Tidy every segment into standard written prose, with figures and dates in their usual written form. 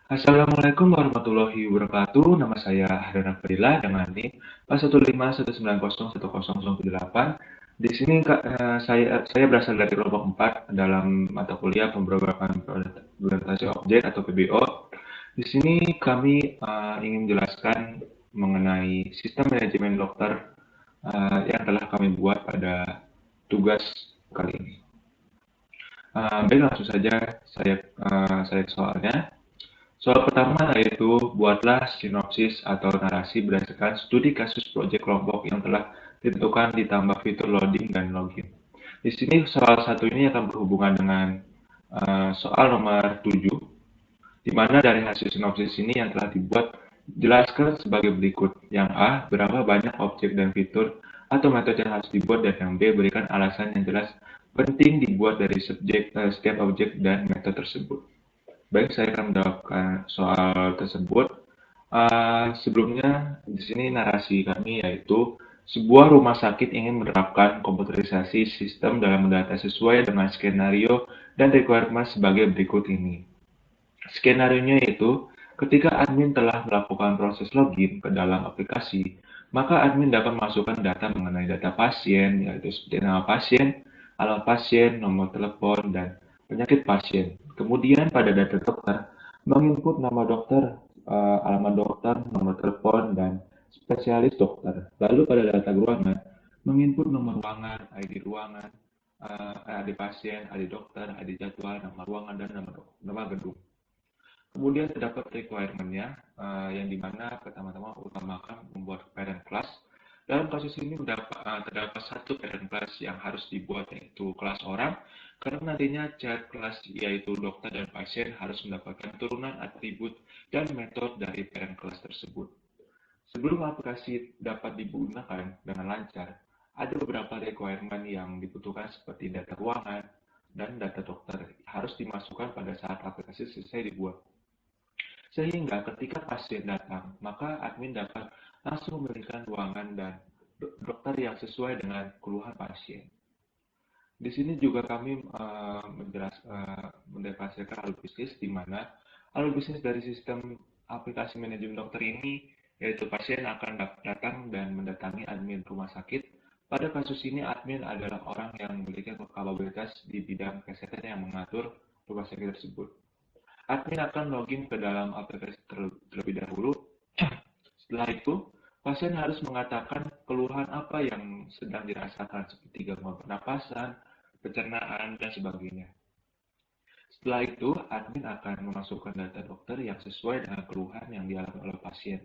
Assalamualaikum warahmatullahi wabarakatuh. Nama saya Haryana Fadila dengan NIM 151901078. Di sini saya berasal dari kelompok 4 dalam mata kuliah pemrograman orientasi objek atau PBO. Di sini kami ingin menjelaskan mengenai sistem manajemen dokter yang telah kami buat pada tugas kali ini. Baik, langsung saja saya ke soalnya. Soal pertama yaitu buatlah sinopsis atau narasi berdasarkan studi kasus proyek kelompok yang telah ditentukan ditambah fitur loading dan login. Di sini soal satu ini akan berhubungan dengan soal nomor 7, di mana dari hasil sinopsis ini yang telah dibuat jelaskan sebagai berikut. Yang A, berapa banyak objek dan fitur atau metode yang harus dibuat, dan yang B, berikan alasan yang jelas penting dibuat dari setiap objek dan metode tersebut. Baik, saya akan menjawabkan soal tersebut. Sebelumnya, di sini narasi kami yaitu sebuah rumah sakit ingin menerapkan komputerisasi sistem dalam mendata sesuai dengan skenario dan requirement sebagai berikut ini. Skenarionya yaitu, ketika admin telah melakukan proses login ke dalam aplikasi, maka admin dapat masukkan data mengenai data pasien, yaitu seperti nama pasien, alamat pasien, nomor telepon, dan penyakit pasien. Kemudian pada data dokter, menginput nama dokter, alamat dokter, nomor telepon, dan spesialis dokter. Lalu pada data ruangan, menginput nomor ruangan, ID ruangan, ID pasien, ID dokter, ID jadwal, nama ruangan, dan nama gedung. Kemudian terdapat requirement-nya, yang dimana pertama-tama utamakan membuat parent class. Dalam kasus ini terdapat satu parent class yang harus dibuat, yaitu kelas orang, karena nantinya chat kelas yaitu dokter dan pasien harus mendapatkan turunan atribut dan metode dari parent class tersebut. Sebelum aplikasi dapat digunakan dengan lancar, ada beberapa requirement yang dibutuhkan seperti data ruangan dan data dokter harus dimasukkan pada saat aplikasi selesai dibuat. Sehingga ketika pasien datang, maka admin dapat langsung memberikan ruangan dan dokter yang sesuai dengan keluhan pasien. Di sini juga kami mendeklarasikan alur bisnis, di mana alur bisnis dari sistem aplikasi manajemen dokter ini yaitu pasien akan datang dan mendatangi admin rumah sakit. Pada kasus ini admin adalah orang yang memiliki kapabilitas di bidang kesehatan yang mengatur rumah sakit tersebut. Admin akan login ke dalam aplikasi terlebih dahulu. Setelah itu, pasien harus mengatakan keluhan apa yang sedang dirasakan seperti gangguan pernapasan, pencernaan, dan sebagainya. Setelah itu, admin akan memasukkan data dokter yang sesuai dengan keluhan yang dialami oleh pasien.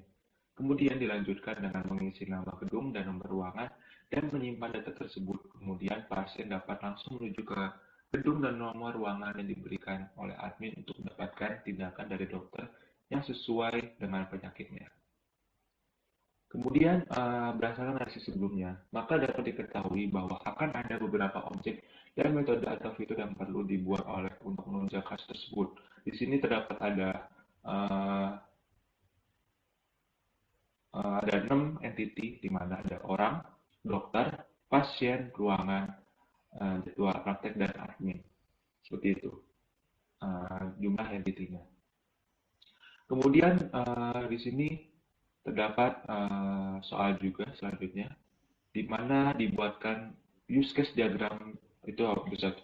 Kemudian dilanjutkan dengan mengisi nama gedung dan nomor ruangan dan menyimpan data tersebut. Kemudian pasien dapat langsung menuju ke gedung dan nomor ruangan yang diberikan oleh admin untuk mendapatkan tindakan dari dokter yang sesuai dengan penyakitnya. Kemudian berdasarkan analisis sebelumnya, maka dapat diketahui bahwa akan ada beberapa objek dan metode atau fitur yang perlu dibuat untuk menunjang kasus tersebut. Di sini terdapat uh, ada 6 entity, di mana ada orang, dokter, pasien, ruangan, jadwal praktek, dan admin. Seperti itu jumlah entity-nya. Kemudian di sini terdapat soal juga selanjutnya, di mana dibuatkan use case diagram itu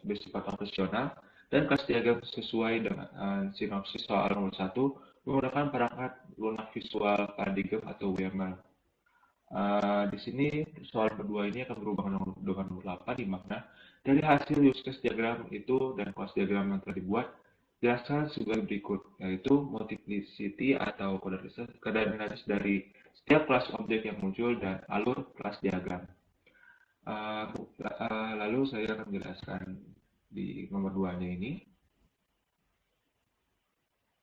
bersifat operasional dan class diagram sesuai dengan sinopsis soal nomor 1 menggunakan perangkat lunak visual paradigm atau WML. Di sini soal kedua ini akan berubah dengan nomor 8, di mana dari hasil use case diagram itu dan class diagram yang telah dibuat jelaskan sebagai berikut, yaitu multiplicity atau koordinatis dari setiap kelas objek yang muncul dan alur kelas diagram. Lalu saya akan menjelaskan di nomor 2-nya ini.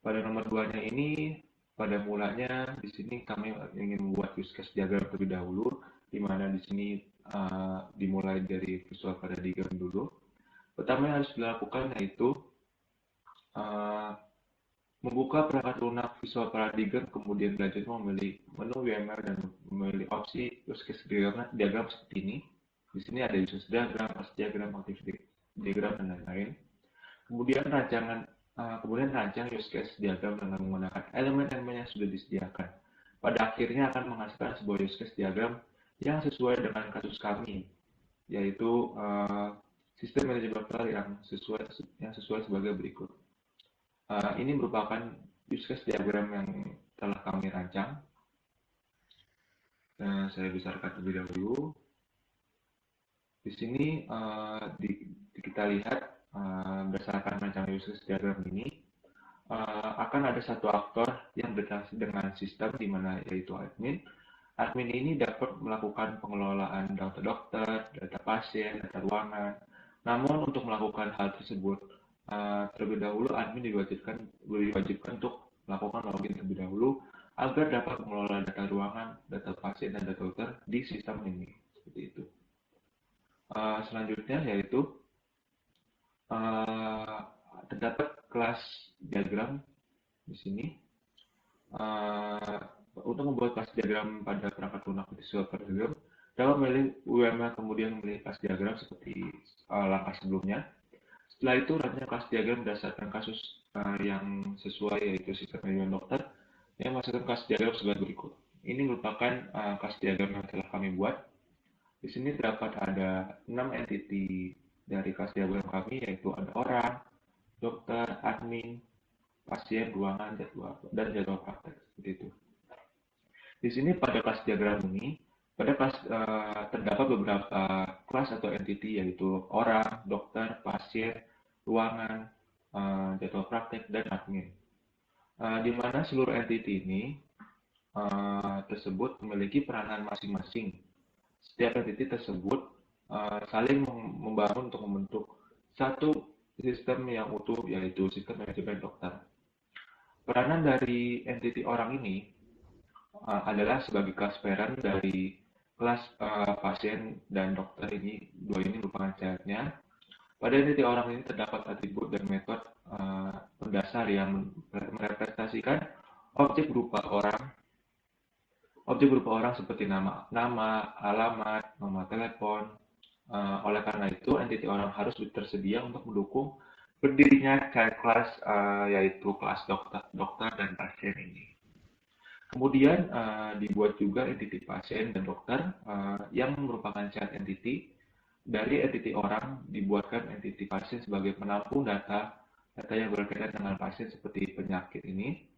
Pada nomor 2-nya ini, pada mulanya di sini kami ingin membuat use case diagram terlebih dahulu, di mana di sini dimulai dari visual paradigm dulu. Pertama yang harus dilakukan yaitu membuka perangkat lunak visual paradigm, kemudian selanjutnya memilih menu WMR dan memilih opsi use case diagram seperti ini. Di sini ada use case diagram, class diagram, activity diagram, dan lain-lain. Kemudian rancangan kemudian rancang use case diagram dengan menggunakan elemen-elemen yang sudah disediakan. Pada akhirnya akan menghasilkan sebuah use case diagram yang sesuai dengan kasus kami, yaitu sistem manajemen dokter yang sesuai sebagai berikut. Ini merupakan use case diagram yang telah kami rancang. Saya besarkan terlebih dahulu. Di sini kita lihat berdasarkan rancangan use case diagram ini akan ada satu aktor yang berinteraksi dengan sistem di mana yaitu admin. Admin ini dapat melakukan pengelolaan data dokter, data pasien, data ruangan. Namun untuk melakukan hal tersebut, terlebih dahulu admin diwajibkan untuk melakukan login terlebih dahulu agar dapat mengelola data ruangan, data pasien, dan data dokter di sistem ini. Seperti itu. Selanjutnya yaitu terdapat kelas diagram di sini. Untuk membuat kelas diagram pada perangkat lunak visual diagram, dapat memilih UML kemudian memilih kelas diagram seperti langkah sebelumnya. Setelah itu, rancang kelas diagram berdasarkan kasus yang sesuai, yaitu sistem manajemen dokter, yang menghasilkan kelas diagram sebagai berikut. Ini merupakan kelas diagram yang telah kami buat. Di sini terdapat ada 6 entity dari kelas diagram kami, yaitu ada orang, dokter, admin, pasien, ruangan, dan jadwal praktek. Seperti itu. Di sini pada kelas diagram ini, terdapat beberapa kelas atau entity, yaitu orang, dokter, pasien, ruangan, jadwal praktek, dan admin. Di mana seluruh entity ini tersebut memiliki peranan masing-masing. Setiap entity tersebut saling membangun untuk membentuk satu sistem yang utuh, yaitu sistem manajemen dokter. Peranan dari entity orang ini adalah sebagai kelas parent dari kelas pasien dan dokter ini. Dua ini merupakan childnya. Pada entity orang ini terdapat atribut dan metode pendasar yang merepresentasikan objek berupa orang seperti nama, alamat, nomor telepon. Oleh karena itu, entity orang harus tersedia untuk mendukung berdirinya child class, yaitu kelas dokter dan pasien ini. Kemudian dibuat juga entity pasien dan dokter yang merupakan child entity. Dari entity orang dibuatkan entity pasien sebagai penampung data yang berkaitan dengan pasien seperti penyakit ini.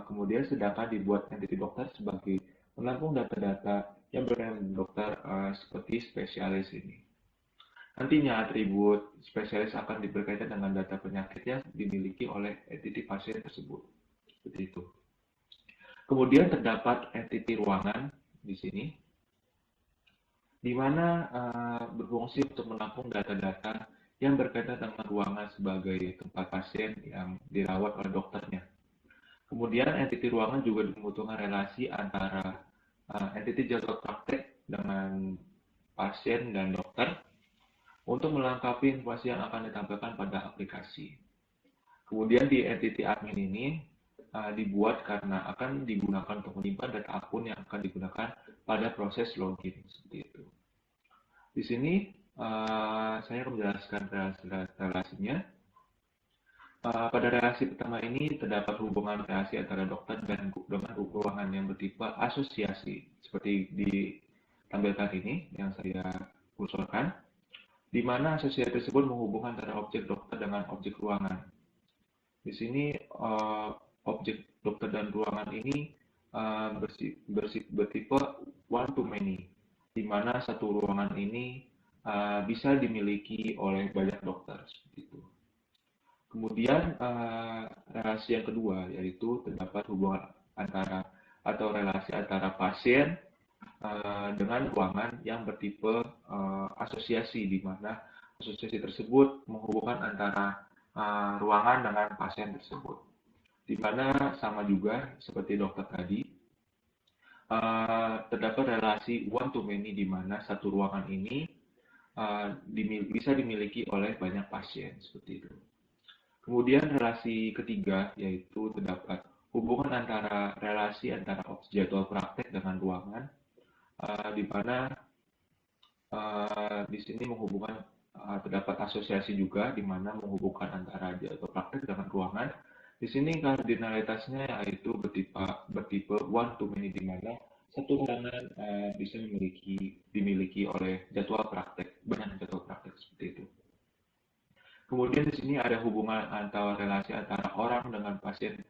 Kemudian sedangkan dibuat entity dokter sebagai penampung data-data yang berkaitan dengan dokter seperti spesialis ini. Nantinya atribut spesialis akan berkaitan dengan data penyakit yang dimiliki oleh entity pasien tersebut. Seperti itu. Kemudian terdapat entity ruangan di sini, di mana berfungsi untuk menampung data-data yang berkaitan dengan ruangan sebagai tempat pasien yang dirawat oleh dokternya. Kemudian entity ruangan juga membutuhkan relasi antara entity jadwal praktek dengan pasien dan dokter untuk melengkapi informasi yang akan ditampilkan pada aplikasi. Kemudian di entity admin ini dibuat karena akan digunakan untuk menyimpan data akun yang akan digunakan pada proses login, seperti itu. Di sini saya akan menjelaskan relasinya. Pada relasi pertama ini terdapat hubungan relasi antara dokter dengan ruangan yang bertipe asosiasi, seperti ditampilkan ini yang saya kursorkan, di mana asosiasi tersebut menghubungkan antara objek dokter dengan objek ruangan. Di sini objek dokter dan ruangan ini bertipe one to many, di mana satu ruangan ini bisa dimiliki oleh banyak dokter, seperti itu. Kemudian relasi yang kedua yaitu terdapat hubungan relasi antara pasien dengan ruangan yang bertipe asosiasi, di mana asosiasi tersebut menghubungkan antara ruangan dengan pasien tersebut. Di mana sama juga seperti dokter tadi, terdapat relasi one to many di mana satu ruangan ini bisa dimiliki oleh banyak pasien, seperti itu. Kemudian relasi ketiga yaitu terdapat hubungan relasi antara jadwal praktek dengan ruangan, di mana di sini menghubungkan terdapat asosiasi juga di mana menghubungkan antara jadwal praktek dengan ruangan. Di sini kardinalitasnya yaitu bertipe one to many, di mana satu ruangan bisa dimiliki oleh jadwal praktek, banyak jadwal praktek seperti itu. Kemudian di sini ada hubungan antara relasi antara orang dengan pasien,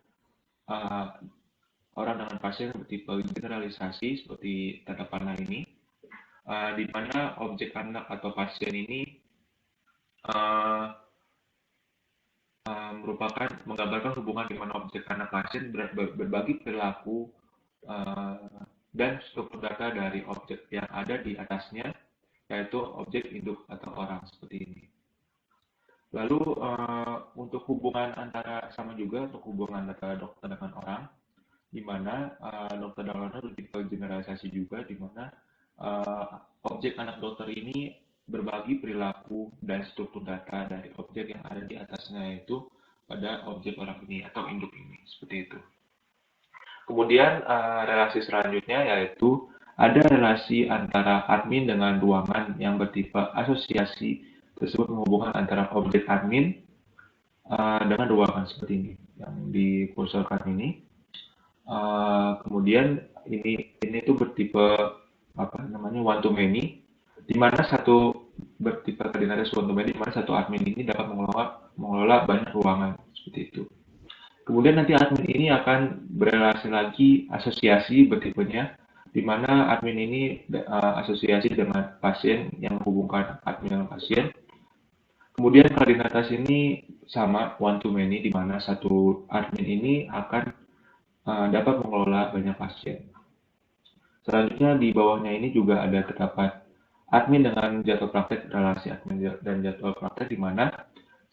uh, bertipe generalisasi seperti tanda panah ini, di mana objek anak atau pasien ini uh, merupakan menggambarkan hubungan di mana objek anak pasien berbagi perilaku dan struktur data dari objek yang ada di atasnya, yaitu objek induk atau orang seperti ini. Lalu untuk hubungan antara sama juga untuk hubungan antara dokter dengan orang, di mana dokter dan orang bertipe generalisasi juga, di mana objek anak dokter ini berbagi perilaku dan struktur data dari objek yang ada di atasnya, yaitu pada objek orang ini atau induk ini, seperti itu. Kemudian relasi selanjutnya yaitu ada relasi antara admin dengan ruangan yang bertipe asosiasi, tersebut menghubungkan antara objek admin dengan ruangan seperti ini yang dikursorkan ini. Kemudian ini tuh bertipe one to many, di mana satu bertipe kardinalitas one to many, di mana satu admin ini dapat mengelola banyak ruangan seperti itu. Kemudian nanti admin ini akan berrelasi lagi asosiasi bertipenya, di mana admin ini asosiasi dengan pasien yang menghubungkan admin dengan pasien. Kemudian kardinalitas ini sama one to many, di mana satu admin ini akan dapat mengelola banyak pasien. Selanjutnya di bawahnya ini juga ada terdapat admin dengan jadwal praktek, relasi admin dan jadwal praktek, di mana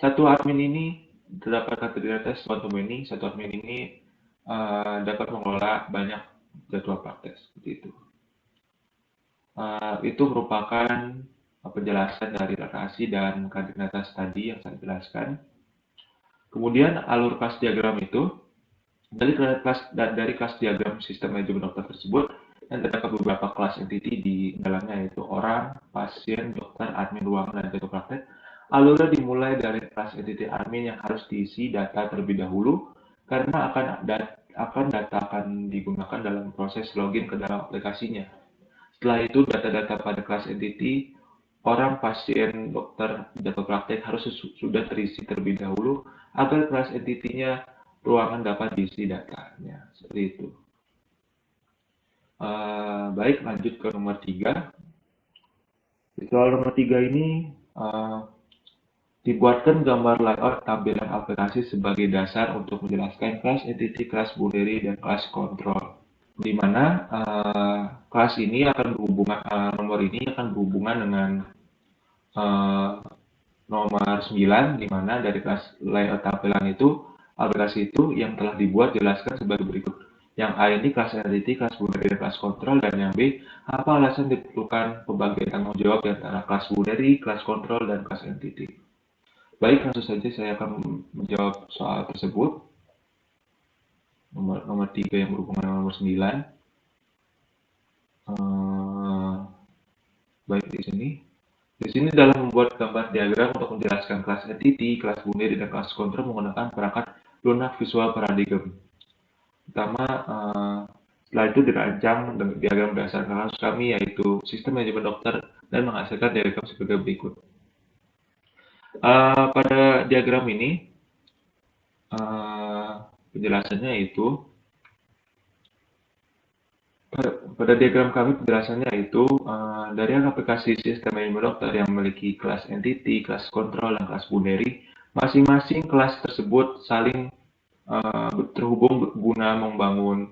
satu admin ini terdapat kardinalitas one to many, satu admin ini dapat mengelola banyak jadwal praktek seperti itu. Itu merupakan penjelasan dari relasi dan kardinalitas tadi yang saya jelaskan. Kemudian alur kelas diagram itu dari kelas diagram sistem manajemen dokter tersebut, yang terdapat beberapa kelas entity di dalamnya, yaitu orang, pasien, dokter, admin ruangan, dan jadwal praktek. Alurnya dimulai dari kelas entity admin yang harus diisi data terlebih dahulu, karena data akan digunakan dalam proses login ke dalam aplikasinya. Setelah itu data-data pada kelas entity orang, pasien, dokter, jadwal praktek harus sudah terisi terlebih dahulu agar kelas entity-nya ruangan dapat diisi datanya, seperti itu. Baik, lanjut ke nomor 3. Di soal nomor 3 ini dibuatkan gambar layout tampilan aplikasi sebagai dasar untuk menjelaskan kelas entity, kelas boundary, dan kelas control. Di mana kelas ini akan berhubungan, nomor ini akan berhubungan dengan nomor 9, di mana dari kelas layout tampilan itu, aplikasi itu yang telah dibuat jelaskan sebagai berikut. Yang A ini kelas entity, kelas boundary, dan kelas control, dan yang B, apa alasan diperlukan pembagian tanggung jawab antara kelas boundary, kelas control, dan kelas entity. Baik, langsung saja saya akan menjawab soal tersebut. Nomor 3 yang berhubungan dengan nomor 9. Baik, di sini. Di sini dalam membuat gambar diagram untuk menjelaskan kelas entity, kelas boundary, dan kelas control menggunakan perangkat lunak visual paradigm. Pertama, setelah itu dirancang diagram berdasarkan kasus kami, yaitu sistem manajemen dokter, dan menghasilkan diagram sebagai berikut. Pada diagram ini, penjelasannya yaitu, pada diagram kami penjelasannya yaitu dari aplikasi sistem manajemen dokter yang memiliki kelas entity, kelas control, dan kelas boundary, masing-masing kelas tersebut saling terhubung guna membangun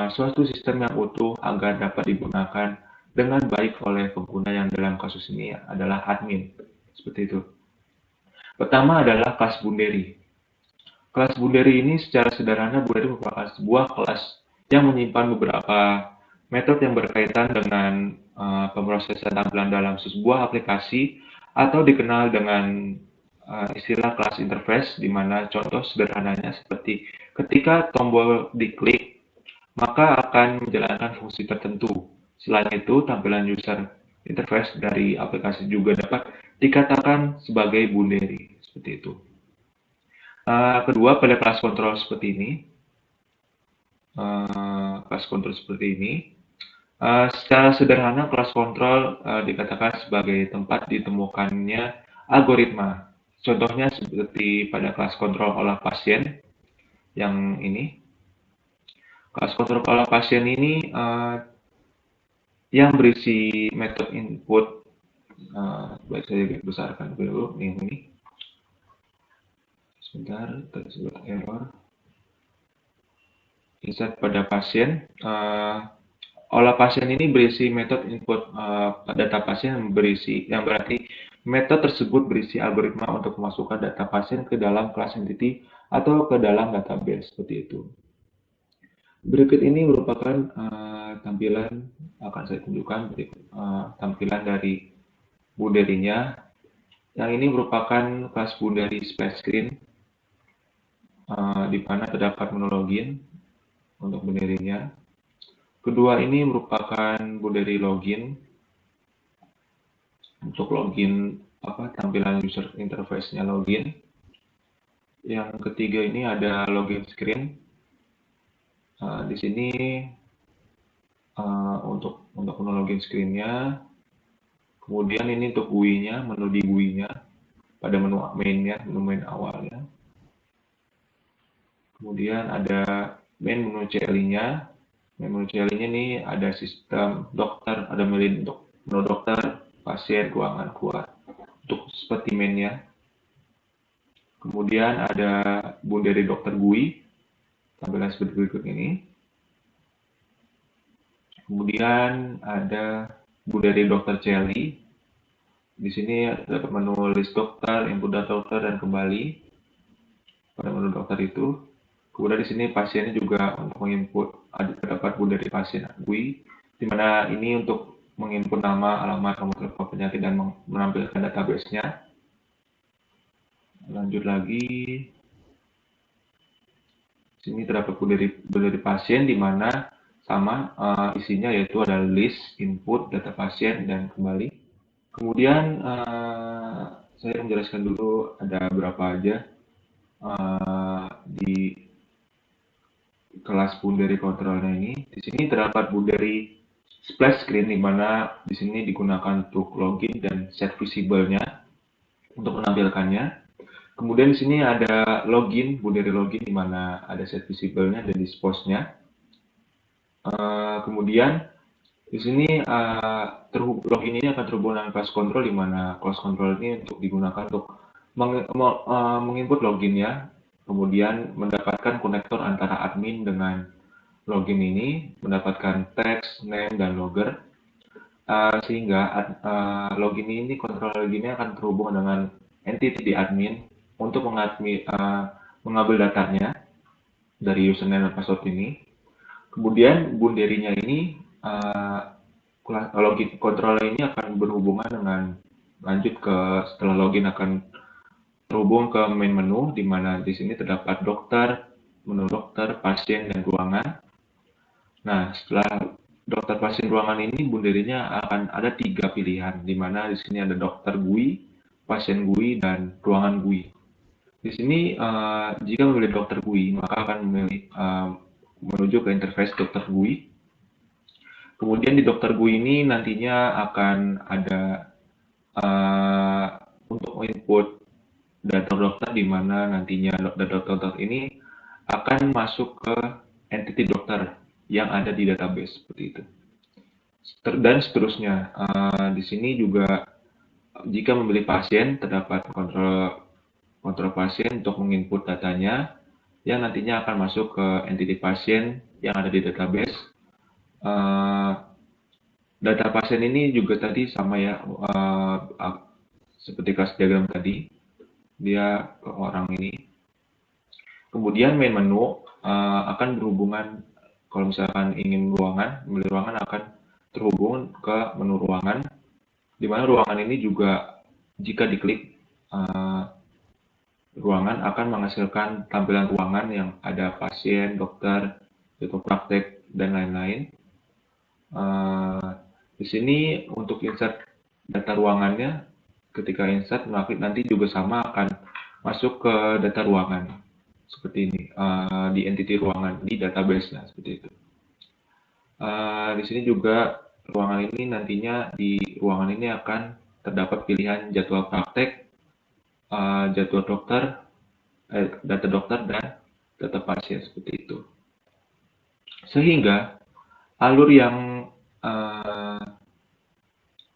suatu sistem yang utuh agar dapat digunakan dengan baik oleh pengguna yang dalam kasus ini adalah admin. Seperti itu. Pertama adalah kelas boundary. Kelas boundary ini secara sederhana boundary merupakan sebuah kelas yang menyimpan beberapa metode yang berkaitan dengan pemrosesan tampilan dalam sebuah aplikasi, atau dikenal dengan istilah kelas interface, di mana contoh sederhananya seperti ketika tombol diklik, maka akan menjalankan fungsi tertentu. Selain itu, tampilan user interface dari aplikasi juga dapat dikatakan sebagai bunderi, seperti itu. Kedua, pada kelas kontrol seperti ini, secara sederhana kelas kontrol dikatakan sebagai tempat ditemukannya algoritma. Contohnya seperti pada kelas kontrol olah pasien yang ini. Kelas kontrol olah pasien ini yang berisi metode input. Baik, saya besarkan dulu ini. Sebentar, tersebut error. Insert pada pasien. Olah pasien ini berisi metode input data pasien yang berarti metode tersebut berisi algoritma untuk memasukkan data pasien ke dalam kelas entity atau ke dalam database, seperti itu. Berikut ini merupakan tampilan, akan saya tunjukkan tampilan dari bunderinya. Yang ini merupakan kelas bunderi splash screen, di mana terdapat menu login untuk bunderinya. Kedua ini merupakan bunderi login untuk login tampilan user interface-nya login. Yang ketiga ini ada login screen. Di sini untuk menu login screen-nya. Kemudian ini untuk GUI-nya, menu di GUI-nya pada menu main-nya, menu main awalnya. Kemudian ada menu CLI-nya. Menu CLI-nya ini ada sistem dokter, ada menu untuk menu dokter, pasien, ruangan, keluar, untuk seperti main-nya. Kemudian ada bunderi dokter GUI, tampilan seperti berikut ini. Kemudian ada bunderi dokter CLI. Di sini dapat menu list dokter, input data dokter, dan kembali pada menu dokter itu. Kemudian di sini pasiennya juga untuk menginput, terdapat bunderi pasien GUI, di mana ini untuk menginput nama, alamat, nomor telepon penyakit, dan menampilkan database-nya. Lanjut lagi. Di sini terdapat bunderi pasien, di mana sama isinya, yaitu ada list, input, data pasien, dan kembali. Kemudian saya menjelaskan dulu ada berapa aja di kelas bunderi kontrolnya ini. Di sini terdapat bunderi splash screen, di mana di sini digunakan untuk login dan set visible-nya untuk menampilkannya. Kemudian di sini ada login, bunderi login, di mana ada set visible-nya dan dispose-nya. Kemudian di sini login ini akan terhubung dengan class control, di mana class control ini untuk digunakan untuk menginput loginnya, kemudian mendapatkan konektor antara admin dengan login ini, mendapatkan text, name, dan logger, sehingga login ini, kontrol loginnya akan terhubung dengan entity di admin untuk mengambil datanya dari username dan password ini. Kemudian bunderinya ini, login controller ini akan berhubungan dengan lanjut ke setelah login akan terhubung ke main menu, di mana di sini terdapat dokter, menu dokter, pasien, dan ruangan. Nah, setelah dokter, pasien, ruangan ini bunderinya akan ada 3 pilihan, di mana di sini ada dokter GUI, pasien GUI, dan ruangan GUI. Di sini jika memilih dokter GUI, maka akan memilih menuju ke interface dokter GUI. Kemudian di dokter GUI ini nantinya akan ada untuk input data dokter, di mana nantinya data dokter ini akan masuk ke entity dokter yang ada di database, seperti itu. Dan seterusnya. Di sini juga jika memilih pasien, terdapat kontrol pasien untuk menginput datanya yang nantinya akan masuk ke entity pasien yang ada di database. Data pasien ini juga tadi sama ya, seperti kelas diagram tadi, dia ke orang ini. Kemudian main menu akan berhubungan, kalau misalkan ingin memilih ruangan akan terhubung ke menu ruangan, di mana ruangan ini juga jika diklik ruangan akan menghasilkan tampilan ruangan yang ada pasien, dokter, itu praktek, dan lain-lain. Di sini untuk insert data ruangannya, ketika insert nanti juga sama akan masuk ke data ruangan seperti ini, di entity ruangan di database-nya seperti itu. Di sini juga ruangan ini nantinya di ruangan ini akan terdapat pilihan jadwal praktek, jadwal dokter, data dokter dan data pasien seperti itu. Sehingga alur yang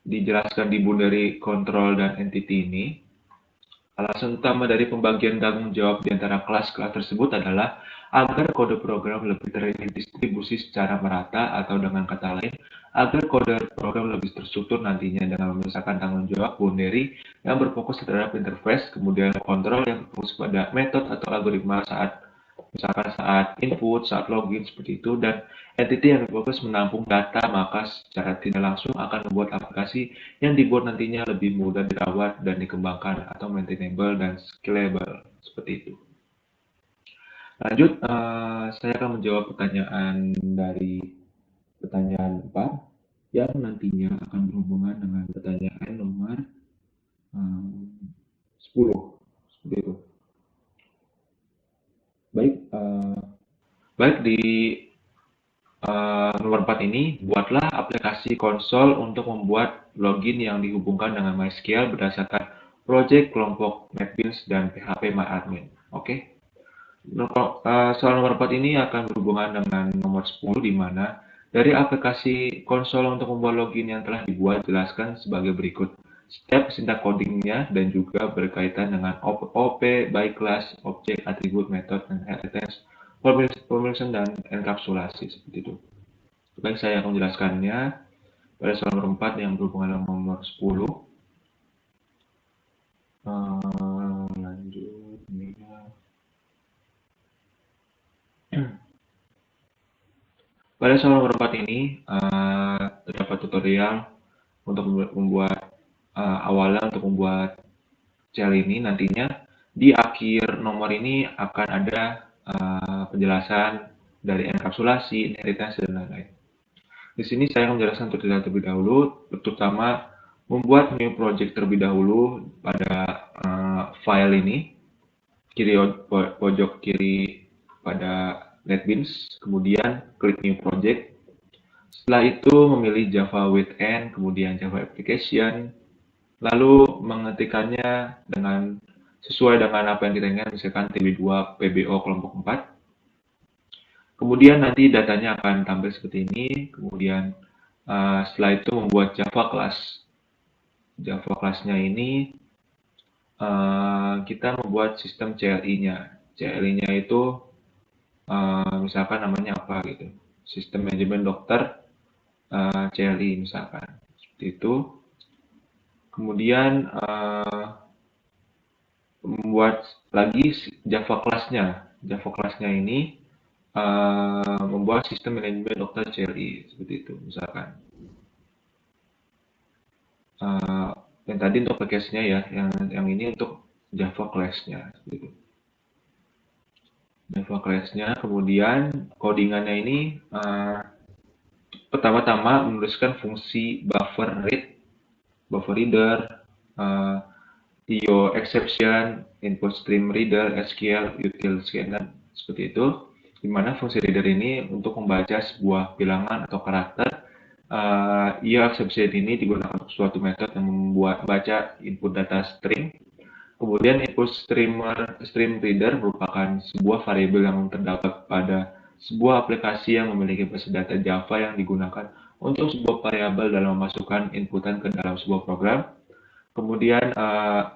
dijelaskan di boundary control dan entity ini, alasan utama dari pembagian tanggung jawab di antara kelas-kelas tersebut adalah agar kode program lebih terdistribusi secara merata, atau dengan kata lain, agar kode program lebih terstruktur nantinya dengan memisahkan tanggung jawab boundary yang berfokus terhadap interface, kemudian kontrol yang berfokus pada metode atau algoritma misalkan saat input, saat login seperti itu, dan entity yang berfokus menampung data, maka secara tidak langsung akan membuat aplikasi yang dibuat nantinya lebih mudah dirawat dan dikembangkan atau maintainable dan scalable seperti itu. Lanjut, saya akan menjawab pertanyaan dari pertanyaan 4 yang nantinya akan berhubungan dengan pertanyaan nomor 10 seperti itu. Baik di nomor 4 ini, buatlah aplikasi konsol untuk membuat login yang dihubungkan dengan MySQL berdasarkan project kelompok NetBeans dan PHP-MyAdmin. Oke. Soal nomor 4 ini akan berhubungan dengan nomor 10, di mana dari aplikasi konsol untuk membuat login yang telah dibuat, jelaskan sebagai berikut. Step sintak codingnya dan juga berkaitan dengan OP, baik kelas, objek, atribut, metode, inheritance, permission, dan enkapsulasi seperti itu. Baik, saya akan menjelaskannya pada soal nomor 4 yang berhubungan dengan nomor 10. Lanjut ini. Pada soal nomor 4 ini terdapat tutorial untuk membuat awalnya untuk membuat cell ini. Nantinya di akhir nomor ini akan ada penjelasan dari enkapsulasi, inheritance, dan lain-lain. Di sini saya akan menjelaskan tutorial terlebih dahulu, terutama membuat new project terlebih dahulu pada file ini, pojok kiri pada NetBeans, kemudian klik new project. Setelah itu memilih Java with N, kemudian Java application, lalu mengetikkannya dengan sesuai dengan apa yang kita inginkan, misalkan TB2 PBO kelompok 4. Kemudian nanti datanya akan tampil seperti ini. Kemudian setelah itu membuat Java class. Java class-nya ini kita membuat sistem CLI-nya. CLI-nya itu misalkan namanya apa gitu. Sistem manajemen dokter CLI misalkan. Seperti itu. Kemudian membuat lagi Java class-nya. Java class-nya ini membuat sistem manajemen dokter CLI seperti itu misalkan. Yang tadi untuk package-nya ya, yang ini untuk Java class-nya gitu. Java class-nya, kemudian codingannya ini pertama-tama menuliskan fungsi buffer read, buffer reader, IO exception, input stream reader, SQL, util scanner seperti itu. Di mana fungsi reader ini untuk membaca sebuah bilangan atau karakter. IO exception ini digunakan untuk suatu metode yang membuat baca input data string. Kemudian input stream reader merupakan sebuah variabel yang terdapat pada sebuah aplikasi yang memiliki base data Java yang digunakan untuk sebuah variabel dalam memasukkan inputan ke dalam sebuah program. Kemudian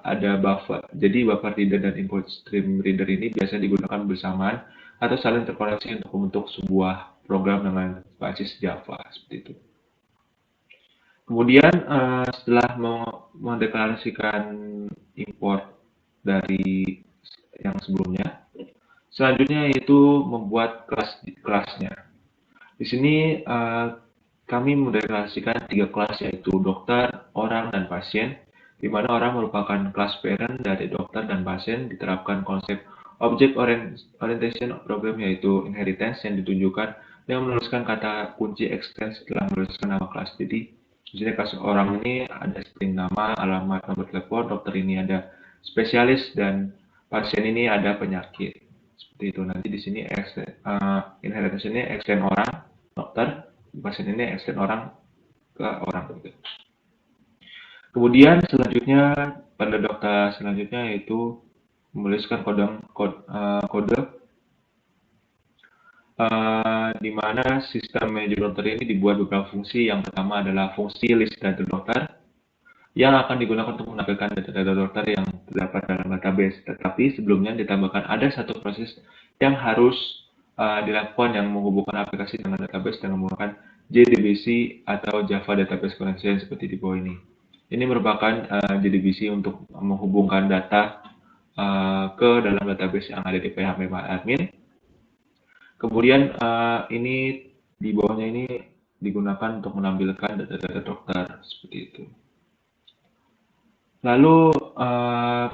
ada buffer. Jadi buffer reader dan input stream reader ini biasa digunakan bersamaan atau saling terkoneksi untuk membentuk sebuah program dengan basis Java seperti itu. Kemudian setelah mendeklarasikan import dari yang sebelumnya, selanjutnya yaitu membuat kelasnya. Di sini kami mendeklarasikan 3 kelas, yaitu dokter, orang, dan pasien, di mana orang merupakan kelas parent dari dokter dan pasien. Diterapkan konsep object orientation program, yaitu inheritance, yang ditunjukkan dengan menuliskan kata kunci extend setelah menuliskan nama kelas. Jadi Di sini kasus orang ini ada string nama, alamat, nomor telepon, dokter ini ada spesialis, dan pasien ini ada penyakit. Seperti itu. Nanti di sini inheritance ini extend orang, dokter, pasien ini extend orang ke orang. Kemudian selanjutnya pada dokter selanjutnya yaitu menuliskan kode di mana sistem manajer dokter ini dibuat beberapa fungsi. Yang pertama adalah fungsi list data dokter yang akan digunakan untuk menampilkan data-data dokter yang terdapat dalam database. Tetapi sebelumnya ditambahkan ada satu proses yang harus dilakukan yang menghubungkan aplikasi dengan database dengan menggunakan JDBC atau Java Database Connection seperti di bawah ini. Ini merupakan JDBC untuk menghubungkan data ke dalam database yang ada di PHP admin. Kemudian ini di bawahnya ini digunakan untuk menampilkan data-data dokter seperti itu. Lalu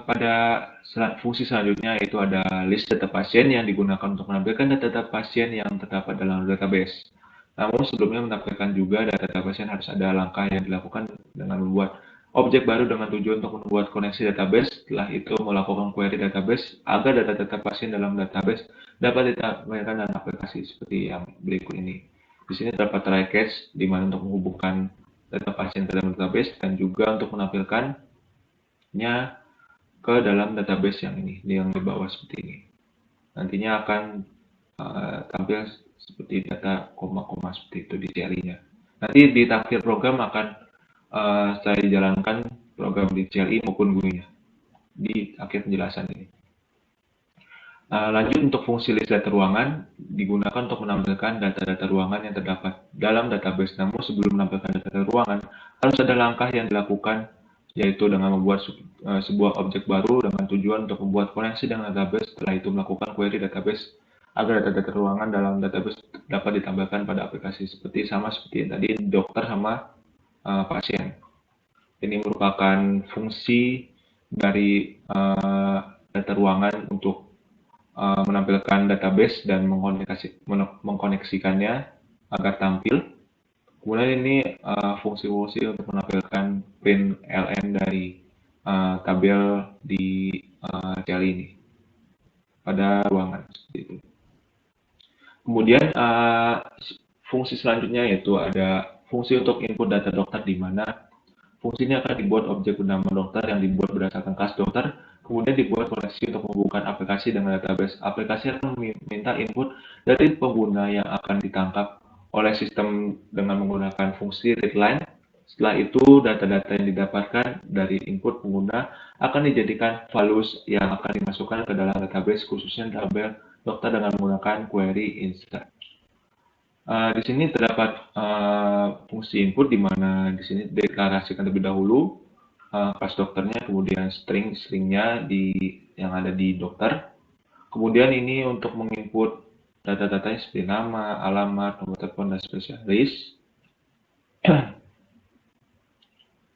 pada fungsi selanjutnya yaitu ada list data pasien yang digunakan untuk menampilkan data-data pasien yang terdapat dalam database. Namun sebelumnya menampilkan juga data-data pasien harus ada langkah yang dilakukan dengan membuat objek baru dengan tujuan untuk membuat koneksi database. Setelah itu melakukan query database agar data-data pasien dalam database dapat ditampilkan dalam aplikasi seperti yang berikut ini. Di sini terdapat try catch di mana untuk menghubungkan data pasien ke dalam database dan juga untuk menampilkan ke dalam database yang ini, yang di bawah seperti ini. Nantinya akan tampil seperti data koma-koma seperti itu di CLI-nya. Nanti di akhir program akan saya jalankan program di CLI maupun GUI-nya di akhir penjelasan ini. Lanjut untuk fungsi list data ruangan digunakan untuk menampilkan data-data ruangan yang terdapat dalam database. Namun sebelum menampilkan data ruangan harus ada langkah yang dilakukan yaitu dengan membuat sebuah objek baru dengan tujuan untuk membuat koneksi dengan database. Setelah itu melakukan query database agar data-data ruangan dalam database dapat ditampilkan pada aplikasi seperti yang tadi dokter sama pasien. Ini merupakan fungsi dari data ruangan untuk menampilkan database dan mengkoneksikannya agar tampil. Kemudian ini fungsi-fungsi untuk menampilkan print LN dari tabel di CLI ini pada ruangan seperti itu. Kemudian fungsi selanjutnya yaitu ada fungsi untuk input data dokter di mana fungsinya akan dibuat objek bernama dokter yang dibuat berdasarkan kelas dokter, kemudian dibuat koneksi untuk menghubungkan aplikasi dengan database. Aplikasi akan meminta input dari pengguna yang akan ditangkap oleh sistem dengan menggunakan fungsi readline. Setelah itu, data-data yang didapatkan dari input pengguna akan dijadikan values yang akan dimasukkan ke dalam database, khususnya tabel dokter dengan menggunakan query insert. Di sini terdapat fungsi input di mana di sini deklarasikan terlebih dahulu kelas dokternya, kemudian stringnya yang ada di dokter. Kemudian ini untuk menginput data-datanya seperti nama, alamat, nomor telepon, dan spesialis.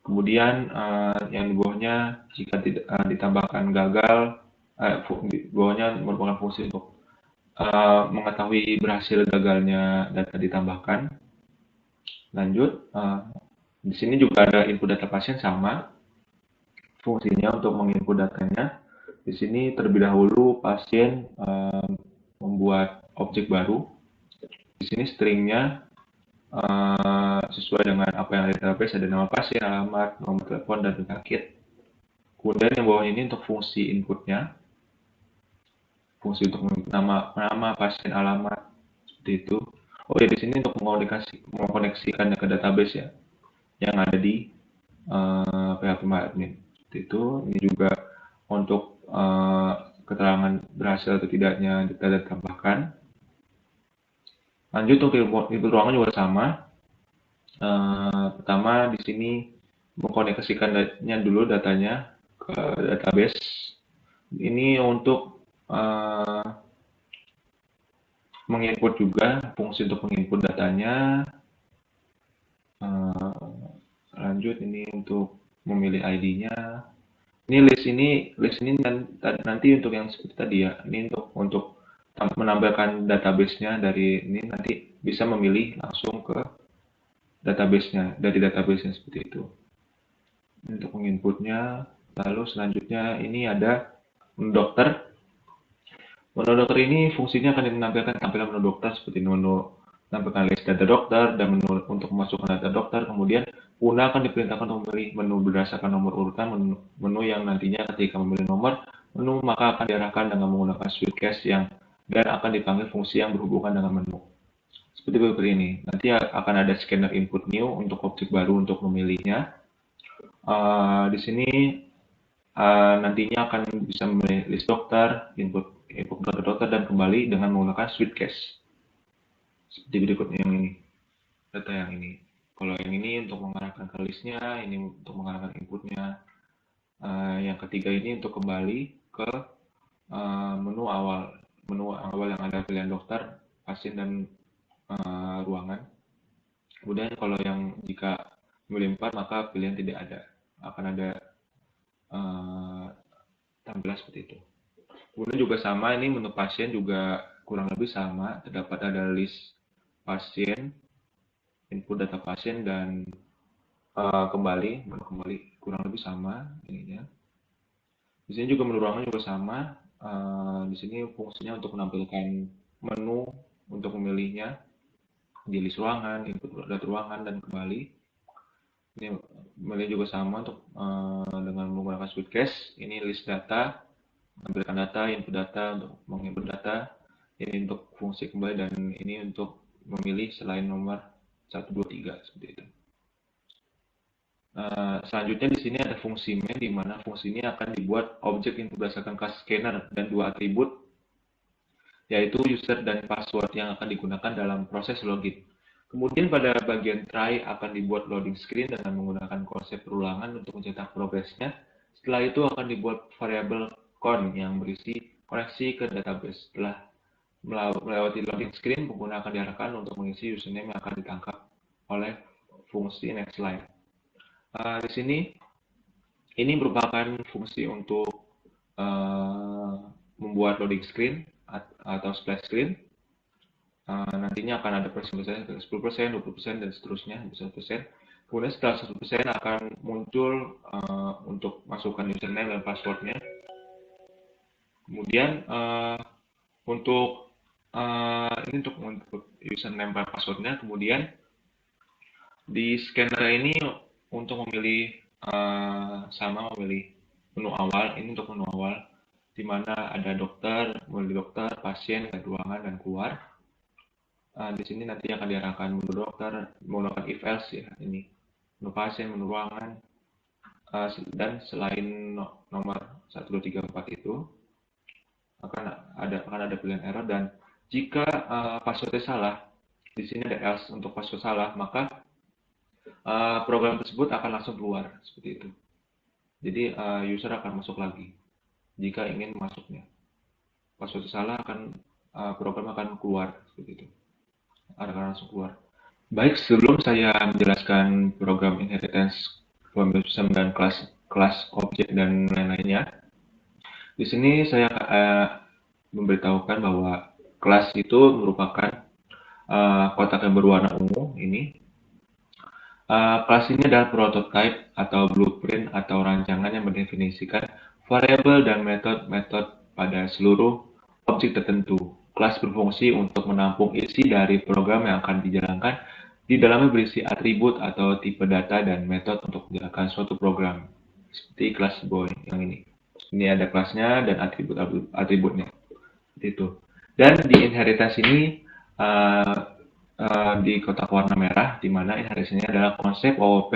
Kemudian yang di bawahnya jika ditambahkan gagal, di bawahnya merupakan fungsi untuk mengetahui berhasil gagalnya data ditambahkan. Lanjut, di sini juga ada input data pasien sama. Fungsinya untuk menginput datanya. Di sini terlebih dahulu pasien membuat objek baru. Di sini stringnya sesuai dengan apa yang ada di database, ada nama pasien, alamat, nomor telepon, dan penyakit. Kemudian yang bawah ini untuk fungsi inputnya, fungsi untuk nama pasien, alamat, seperti itu. Oh ya, di sini untuk mengkoneksikannya ke database ya, yang ada di PHP admin. Seperti itu. Ini juga untuk keterangan berhasil atau tidaknya data ditambahkan. Lanjut untuk input ruangan juga sama. Pertama di sini mengkoneksikannya dulu datanya ke database. Ini untuk menginput juga, fungsi untuk menginput datanya. Lanjut ini untuk memilih ID-nya. Ini list ini nanti untuk yang seperti tadi ya. Ini untuk menambahkan database-nya dari ini nanti bisa memilih langsung ke dari database-nya seperti itu. Untuk menginputnya, lalu selanjutnya ini ada menu dokter. Menu dokter ini fungsinya akan menampilkan tampilan menu dokter seperti menu menampilkan list data dokter dan menu untuk memasukkan data dokter. Kemudian pengguna akan diperintahkan untuk memilih menu berdasarkan nomor urutan menu yang nantinya ketika memilih nomor menu maka akan diarahkan dengan menggunakan switch case dan akan dipanggil fungsi yang berhubungan dengan menu. Seperti berikut ini. Nanti akan ada scanner input new untuk objek baru untuk memilihnya. Di sini nantinya akan bisa memilih list dokter, input dokter dan kembali dengan menggunakan switch case. Seperti berikut yang ini, data yang ini. Kalau yang ini untuk mengarahkan ke listnya, ini untuk mengarahkan inputnya. Yang ketiga ini untuk kembali ke menu awal yang ada pilihan dokter, pasien dan ruangan. Kemudian kalau yang jika memilih 4 maka pilihan tidak ada, akan ada tampilan seperti itu. Kemudian juga sama, ini menu pasien juga kurang lebih sama, terdapat ada list pasien, input data pasien dan kembali kurang lebih sama ininya. Di sini juga menu ruangan juga sama. Di sini fungsinya untuk menampilkan menu untuk memilihnya di list ruangan, input data ruangan dan kembali. Ini memilih juga sama untuk dengan menggunakan switch case. Ini list data, menampilkan data, input data untuk menginput data. Ini untuk fungsi kembali dan ini untuk memilih selain nomor 1, 2, 3 seperti itu. Selanjutnya di sini ada fungsi main, di mana fungsi ini akan dibuat objek yang berdasarkan kelas scanner dan 2 atribut, yaitu user dan password yang akan digunakan dalam proses login. Kemudian pada bagian try akan dibuat loading screen dengan menggunakan konsep perulangan untuk mencetak progresnya. Setelah itu akan dibuat variabel con yang berisi koneksi ke database. Setelah melewati loading screen, pengguna akan diarahkan untuk mengisi username yang akan ditangkap oleh fungsi next line. Di sini ini merupakan fungsi untuk membuat loading screen atau splash screen. Nantinya akan ada persentasenya 10%, 20% dan seterusnya 100%. Kemudian setelah 100% akan muncul untuk masukkan username dan passwordnya. Kemudian untuk ini untuk username dan passwordnya. Kemudian di scanner ini untuk memilih memilih menu awal. Ini untuk menu awal di mana ada dokter, memilih dokter, pasien, ruangan dan keluar. Di sini nanti akan diarahkan menu dokter menggunakan if else ya, ini menu pasien, menu ruangan, dan selain nomor 1, 2, 3, 4 itu akan ada pilihan error, dan jika passwordnya salah, di sini ada else untuk password salah, maka program tersebut akan langsung keluar seperti itu. Jadi user akan masuk lagi jika ingin masuknya. Password salah program akan keluar seperti itu. Akan langsung keluar. Baik, sebelum saya menjelaskan program inheritance family system dan kelas objek dan lain-lainnya, di sini saya memberitahukan bahwa kelas itu merupakan kotak yang berwarna ungu ini. Kelas ini adalah prototype atau blueprint atau rancangan yang mendefinisikan variabel dan metode-metode pada seluruh objek tertentu. Kelas berfungsi untuk menampung isi dari program yang akan dijalankan. Di dalamnya berisi atribut atau tipe data dan metode untuk menjalankan suatu program. Seperti kelas boy yang ini. Ini ada kelasnya dan atributnya. Itu. Dan di inheritance ini di kotak warna merah, di mana inheritance adalah konsep OOP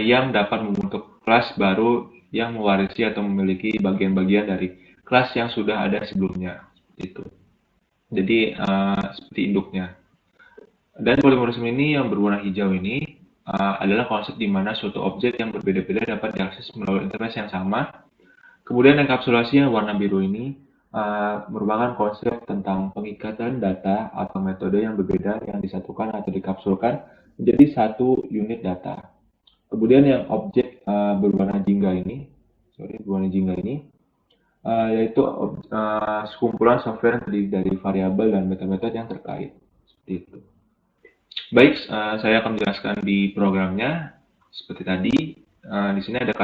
yang dapat membentuk kelas baru yang mewarisi atau memiliki bagian-bagian dari kelas yang sudah ada sebelumnya. Itu. Jadi seperti induknya. Dan polimorfisme ini yang berwarna hijau ini adalah konsep di mana suatu objek yang berbeda-beda dapat diakses melalui interface yang sama. Kemudian enkapsulasi yang warna biru ini merupakan konsep tentang pengikatan data atau metode yang berbeda yang disatukan atau dikapsulkan menjadi satu unit data. Kemudian yang objek berwarna jingga ini, yaitu sekumpulan software yang terdiri dari variabel dan metode-metode yang terkait. Seperti itu. Baik, saya akan menjelaskan di programnya. Seperti tadi, di sini ada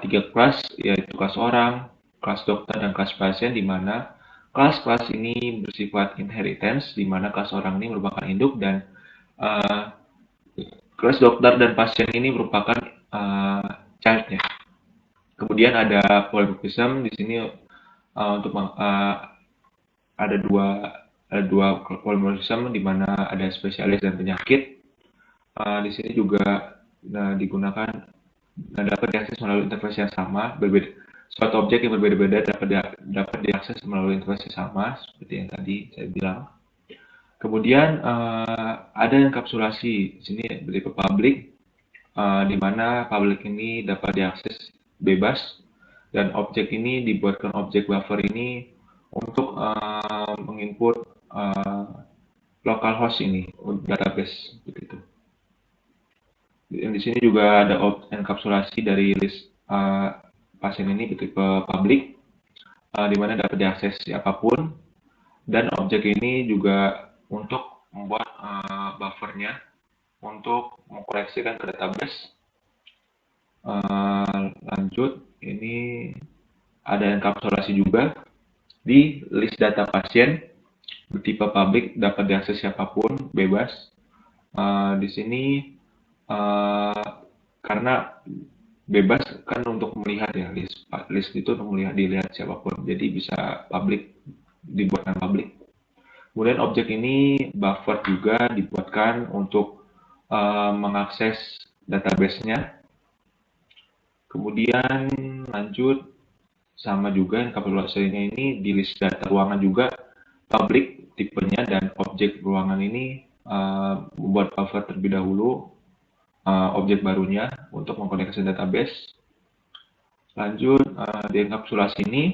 tiga kelas, yaitu kelas orang, kelas dokter, dan kelas pasien, di mana kelas-kelas ini bersifat inheritance, di mana kelas orang ini merupakan induk, dan uh, kelas dokter dan pasien ini merupakan child-nya. Kemudian ada polymorphism di sini, untuk ada dua polymorphism, di mana ada spesialis dan penyakit. Di sini juga digunakan dapat diakses melalui interface yang sama, berbeda. Suatu objek yang berbeda-beda dapat diakses melalui interface yang sama, seperti yang tadi saya bilang. Kemudian ada enkapsulasi di sini berupa public, di mana public ini dapat diakses bebas, dan objek ini dibuatkan objek buffer ini untuk menginput localhost ini, database begitu. Di sini juga ada enkapsulasi dari list pasien ini bertipe public, di mana dapat diakses siapapun, dan objek ini juga untuk membuat buffernya untuk mengkoleksikan ke database. Lanjut, ini ada enkapsulasi juga di list data pasien bertipe public, dapat diakses siapapun, bebas. Di sini karena bebas kan untuk melihat ya, list itu untuk dilihat siapapun, jadi bisa public, dibuatkan public. Kemudian objek ini buffer juga dibuatkan untuk mengakses database-nya. Kemudian lanjut, sama juga enkapsulasinya ini di list data ruangan juga public tipenya, dan objek ruangan ini membuat buffer terlebih dahulu objek barunya untuk mengkoneksi database. Lanjut, di enkapsulasi ini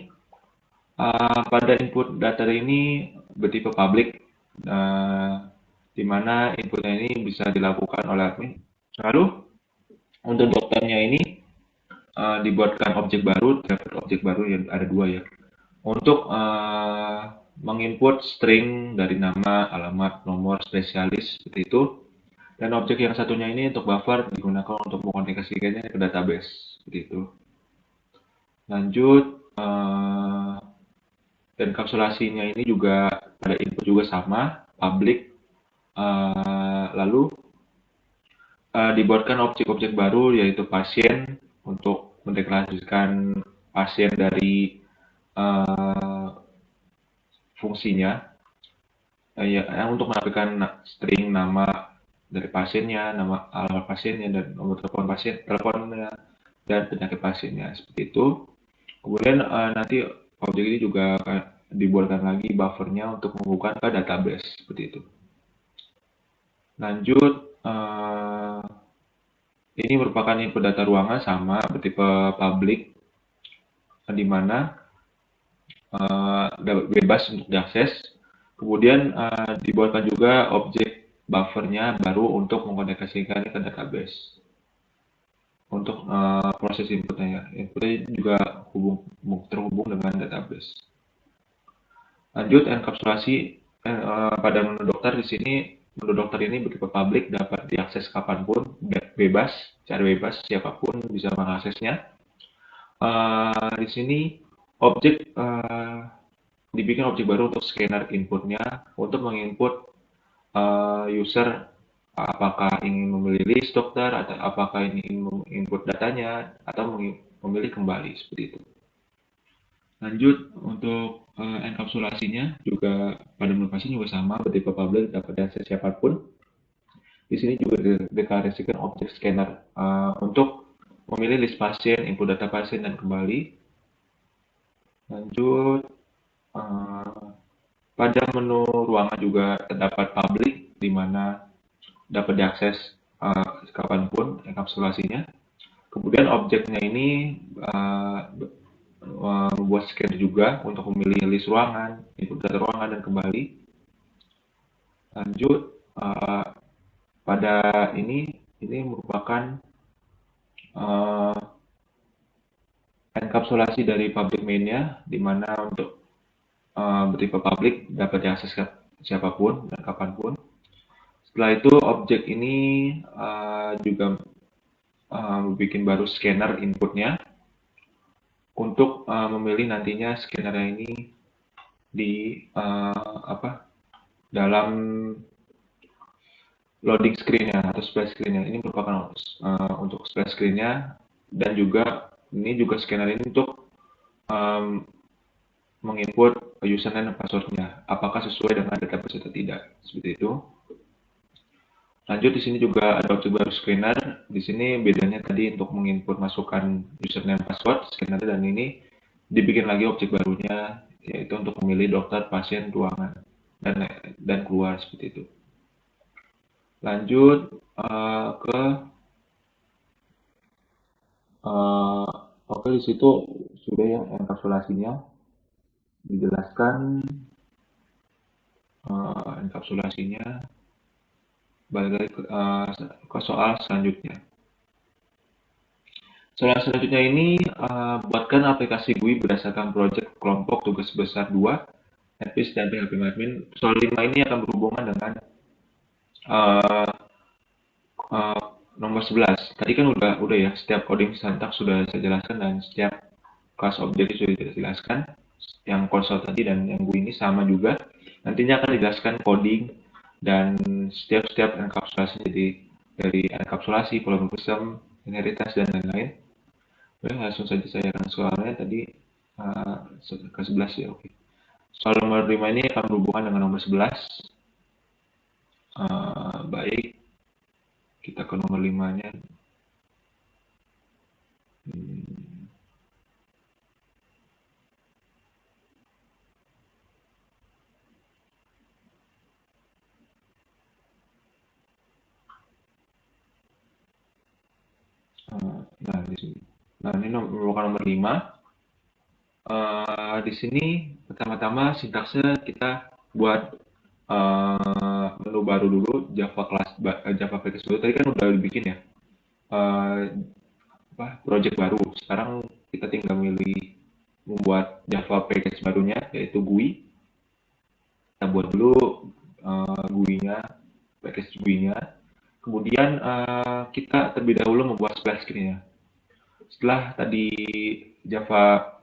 pada input data ini bertipe public, di mana inputnya ini bisa dilakukan oleh admin. Lalu untuk dokternya ini dibuatkan objek baru, objek baru yang ada dua ya, untuk menginput string dari nama, alamat, nomor, spesialis, seperti itu. Dan objek yang satunya ini untuk buffer digunakan untuk mengkoneksikannya ke database, seperti itu. Lanjut, dan kapsulasinya ini juga ada input juga sama, public. Lalu dibuatkan objek-objek baru, yaitu pasien, untuk mendeklarasikan pasien dari fungsinya, yang untuk menampilkan string nama dari pasiennya, nama alamat pasiennya, dan nomor telepon teleponnya, dan penyakit pasiennya, seperti itu. Kemudian nanti objek ini juga akan dibuatkan lagi buffernya untuk menghubungkan ke database, seperti itu. Lanjut, ini merupakan input data ruangan sama bertipe public, di mana bebas untuk diakses. Kemudian dibuatkan juga objek buffernya baru untuk mengkoneksikannya ke database. Untuk proses inputnya ya, inputnya juga terhubung dengan database. Lanjut, enkapsulasi pada menu dokter. Di sini menu dokter ini bertipe public, dapat diakses kapanpun, bebas, secara bebas, siapapun bisa mengaksesnya. Di sini objek dibikin objek baru untuk scanner inputnya, untuk menginput user apakah ingin memilih list dokter, atau apakah ingin menginput datanya, atau memilih kembali, seperti itu. Lanjut, untuk enkapsulasinya juga pada menu pasien juga sama, bertipe public, dapat diakses siapapun. Di sini juga dideklarasikan objek scanner untuk memilih list pasien, input data pasien, dan kembali. Lanjut, pada menu ruangan juga terdapat public, di mana dapat diakses kapanpun enkapsulasinya. Kemudian objeknya ini membuat scan juga untuk memilih list ruangan, input data ruangan, dan kembali. Lanjut, pada ini merupakan enkapsulasi dari public main-nya, di mana untuk bertipe public dapat diakses siapapun dan kapanpun. Setelah itu objek ini juga bikin baru scanner inputnya untuk memilih nantinya scanner ini di dalam loading screen-nya atau splash screen-nya. Ini merupakan untuk splash screen-nya, dan juga ini juga scanner ini untuk menginput username dan password-nya, apakah sesuai dengan database atau tidak, seperti itu. Lanjut, di sini juga ada objek baru scanner. Di sini bedanya tadi untuk menginput masukkan username password scanner, dan ini dibikin lagi objek barunya, yaitu untuk memilih dokter, pasien, ruangan, dan keluar, seperti itu. Lanjut ke oke, di situ sudah ya enkapsulasinya dijelaskan. Enkapsulasinya, balik lagi ke soal selanjutnya. Soal selanjutnya ini, buatkan aplikasi GUI berdasarkan proyek kelompok tugas besar 2, Epis dan PHP Admin. Soal 5 ini akan berhubungan dengan uh, uh, nomor 11. Tadi kan udah ya, setiap coding syntax sudah saya jelaskan, dan setiap kelas objek sudah dijelaskan. Yang konsol tadi dan yang GUI ini sama juga. Nantinya akan dijelaskan coding dan setiap enkapsulasi, jadi dari enkapsulasi, polymorphism, inheritance, dan lain-lain. Oke, langsung saja saya akan soalnya tadi ke 11 ya. Oke. Soal nomor 5 ini akan berhubungan dengan nomor 11. Baik, kita ke nomor 5-nya. Nah, di sini. Nah, ini merupakan nomor 5. Di sini pertama-tama sintaksnya kita buat menu baru dulu, Java class, Java package baru. Tadi kan udah dibikin ya, project baru. Sekarang kita tinggal membuat Java package barunya, yaitu GUI. Kita buat dulu GUI-nya, package GUI-nya. Kemudian kita terlebih dahulu membuat splash screen-nya. Setelah tadi Java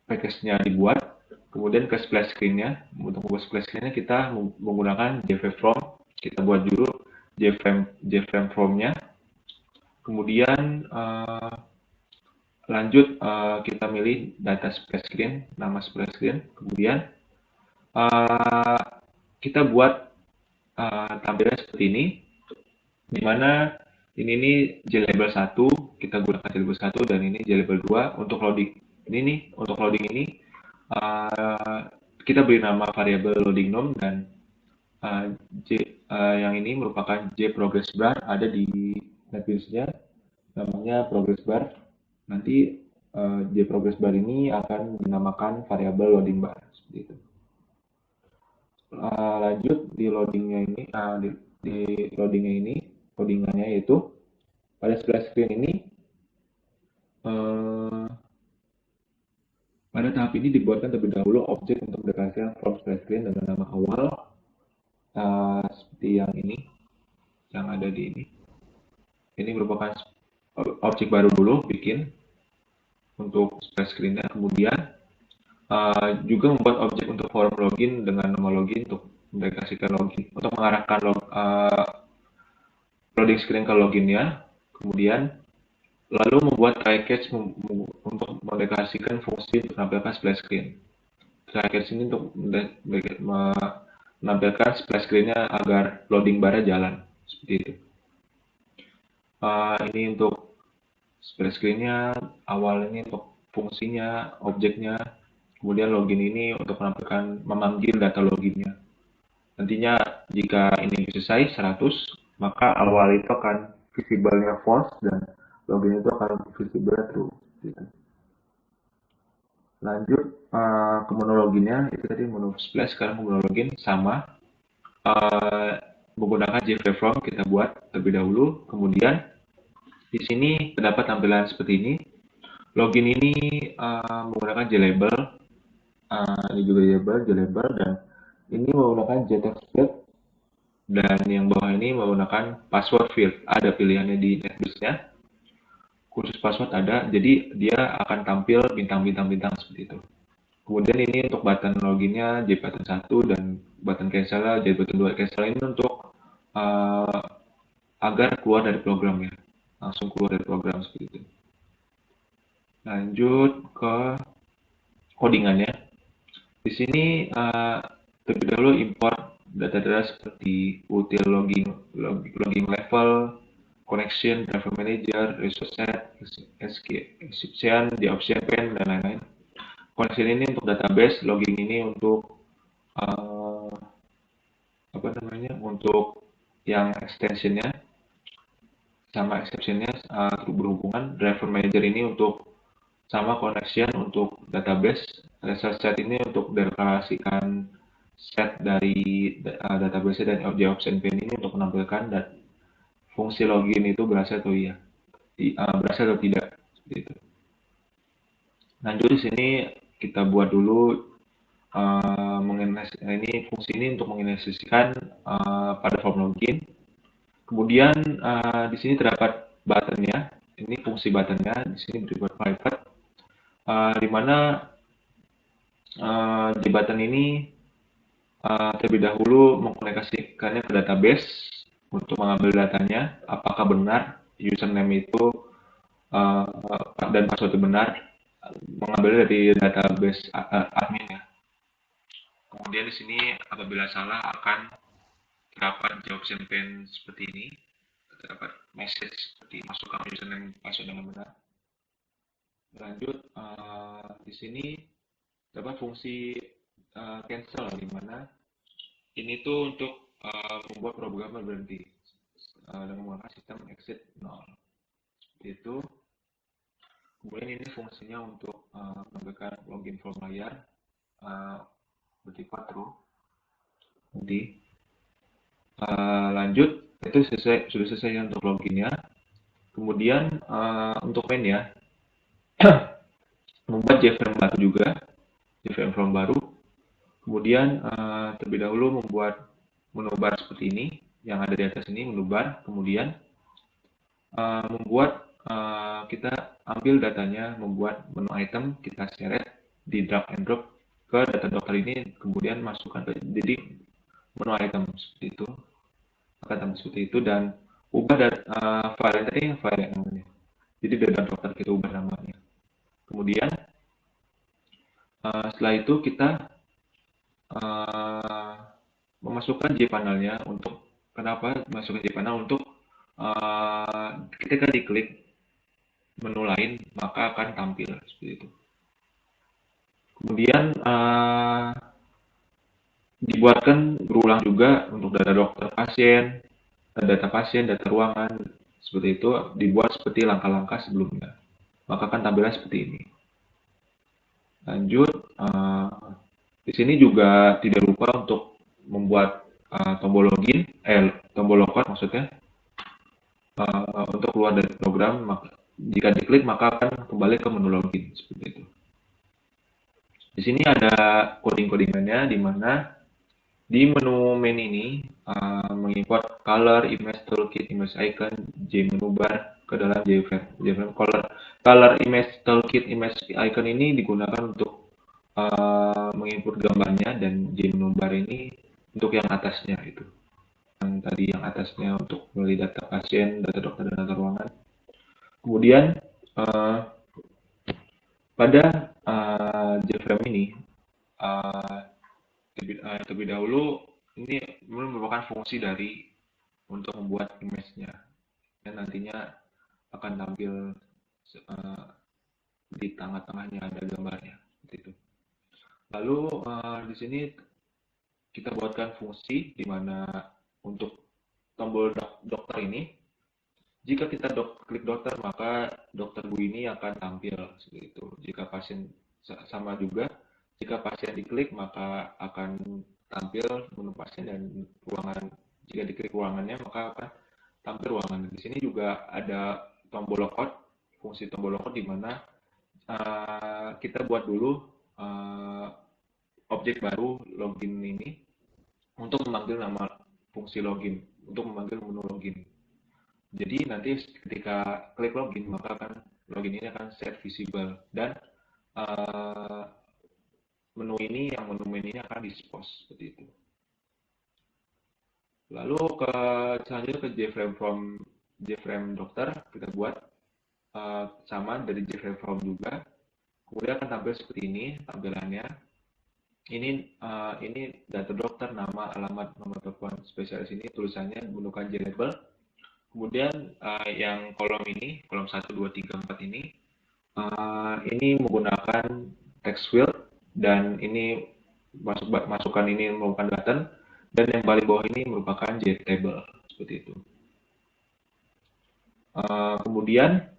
package-nya dibuat, kemudian ke splash screen-nya. Untuk membuat splash screen-nya kita menggunakan JFrame. Kita buat dulu JFrame from-nya. Kemudian lanjut kita milih data splash screen, nama splash screen. Kemudian kita buat tampilan seperti ini, dimana ini JLabel 1, kita gunakan JLabel 1, dan ini JLabel 2 untuk loading. Untuk loading ini kita beri nama variabel loading nom, dan yang ini merupakan JProgressBar, ada di NetBeans-nya, namanya progress bar. Nanti JProgressBar ini akan dinamakan variabel loading bar, seperti itu. Lanjut di loadingnya ini, loadingannya yaitu pada splash screen ini, pada tahap ini dibuatkan terlebih dahulu objek untuk mendeklarasikan from splash screen dengan nama awal, seperti yang ini, yang ada di ini. Ini merupakan objek baru dulu bikin untuk splash screen-nya. Kemudian juga membuat objek untuk form login dengan nama login untuk mendeklarasikan login, untuk mengarahkan loading screen ke loginnya. Kemudian lalu membuat try catch untuk mendeklarasikan fungsi untuk menampilkan splash screen. Try catch ini untuk menampilkan splash screen-nya agar loading bar-nya jalan, seperti itu. Ini untuk splash screen-nya, awal ini untuk fungsinya, objeknya. Kemudian login ini untuk memanggil data loginnya. Nantinya jika ini selesai 100, maka awal itu akan visible-nya false, dan login itu akan visible true. Gitu. Lanjut ke menu loginnya, itu tadi menu splash, sekarang menu login sama. Menggunakan JFrame kita buat terlebih dahulu. Kemudian di sini terdapat tampilan seperti ini. Login ini menggunakan JLabel. Ini juga JLabel, dan ini menggunakan JTextPad Dan yang bawah ini menggunakan password field. Ada pilihannya di NetBeans-nya. Khusus password ada, jadi dia akan tampil bintang-bintang-bintang seperti itu. Kemudian ini untuk button loginnya, J button 1 dan button cancel, J button 2 cancel ini untuk agar keluar dari program ya. Langsung keluar dari program seperti itu. Lanjut ke codingannya. Di sini terlebih dahulu import data-data seperti util logging level, connection, driver manager, resource set, exception, the option pen, dan lain-lain. Connection ini untuk database, logging ini untuk untuk yang extensionnya sama exceptionnya berhubungan. Driver manager ini untuk sama connection untuk database. Resource set ini untuk deklarasikan set dari database dan objek option pen ini untuk menampilkan dan fungsi login itu berhasil atau iya, berhasil atau tidak, seperti itu. Lanjut di sini kita buat dulu ini fungsi ini untuk menginisiasikan pada form login. Kemudian di sini terdapat buttonnya. Ini fungsi buttonnya. Di sini berbuat private, di mana di button ini terlebih dahulu mengkomunikasikannya ke database untuk mengambil datanya. Apakah benar username itu dan password itu benar, mengambil dari database admin ya. Kemudian di sini apabila salah akan terdapat jawab campaign seperti ini, terdapat message seperti masukkan username password dengan benar. Lanjut di sini dapat fungsi cancel, di mana ini tuh untuk membuat program berhenti dengan menggunakan sistem exit 0. Seperti itu. Kemudian ini fungsinya untuk memberikan login form layar bersifat true. Nanti lanjut, itu sudah selesai untuk loginnya. Kemudian untuk main ya, membuat JFrame baru juga, JFrame form baru. Kemudian terlebih dahulu membuat menu bar seperti ini, yang ada di atas ini menu bar. Kemudian membuat kita ambil datanya, membuat menu item, kita seret di drag and drop ke data dokter ini, kemudian masukkan ke jadi menu item seperti itu, akan tampil seperti itu, dan ubah file tadi file yang namanya. Jadi data dokter kita ubah namanya. Kemudian setelah itu kita memasukkan JPanel-nya. Untuk kenapa masukkan JPanel? Untuk ketika diklik menu lain maka akan tampil seperti itu. Kemudian dibuatkan berulang juga untuk data dokter pasien, data ruangan, seperti itu dibuat seperti langkah-langkah sebelumnya. Maka akan tampilnya seperti ini. Lanjut, di sini juga tidak lupa untuk membuat tombol login, tombol logout maksudnya, untuk keluar dari program. Jika diklik maka akan kembali ke menu login seperti itu. Di sini ada coding-codingannya, di mana di menu main ini mengimport color, image toolkit, image icon, JMenu bar ke dalam JFrame color, image toolkit, image icon ini digunakan untuk mengimport gambarnya, dan JMenu bar ini untuk yang atasnya itu. Yang tadi yang atasnya untuk memilih data pasien, data dokter, dan data ruangan. Kemudian pada JFrame ini terlebih dahulu ini merupakan fungsi dari untuk membuat image-nya, dan nantinya akan tampil di tengah-tengahnya ada gambarnya seperti itu. Lalu di sini kita buatkan fungsi di mana untuk tombol dokter ini, jika kita klik dokter maka dokter Bu ini akan tampil seperti itu. Jika pasien sama juga, jika pasien diklik maka akan tampil menu pasien dan ruangan. Jika diklik ruangannya maka akan tampil ruangan. Di sini juga ada tombol logout, fungsi tombol logout di mana kita buat dulu objek baru login ini untuk memanggil nama fungsi login untuk memanggil menu login. Jadi nanti ketika klik login maka akan login ini akan set visible dan uh, menu main ini akan dispose seperti itu. Lalu selanjutnya ke JFrame dokter kita buat sama dari JFrame form juga. Kemudian akan tampil seperti ini tampilannya. Ini data dokter, nama, alamat, nomor telepon spesialis ini tulisannya menggunakan JLabel. Kemudian yang kolom 1, 2, 3, 4 ini menggunakan text field dan ini masukan ini merupakan button dan yang paling bawah ini merupakan JTable seperti itu. Kemudian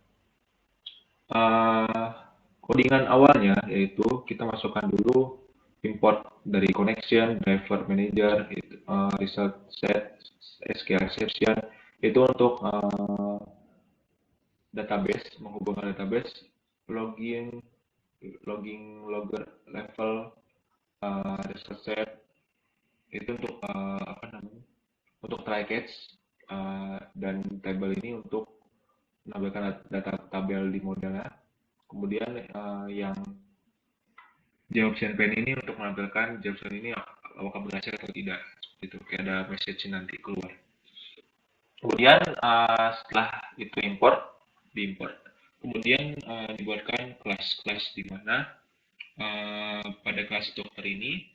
codingan awalnya yaitu kita masukkan dulu import dari connection, driver manager, result set, SQL exception itu untuk database, menghubungkan database, logging, logger, level, result set itu untuk untuk try catch dan table ini untuk menampilkan data tabel di modelnya. Kemudian yang Jobs Pen ini untuk menampilkan Jobs ini apakah berhasil atau tidak. Itu kayak ada message nanti keluar. Kemudian setelah itu diimport. Kemudian dibuatkan kelas di mana pada kelas dokter ini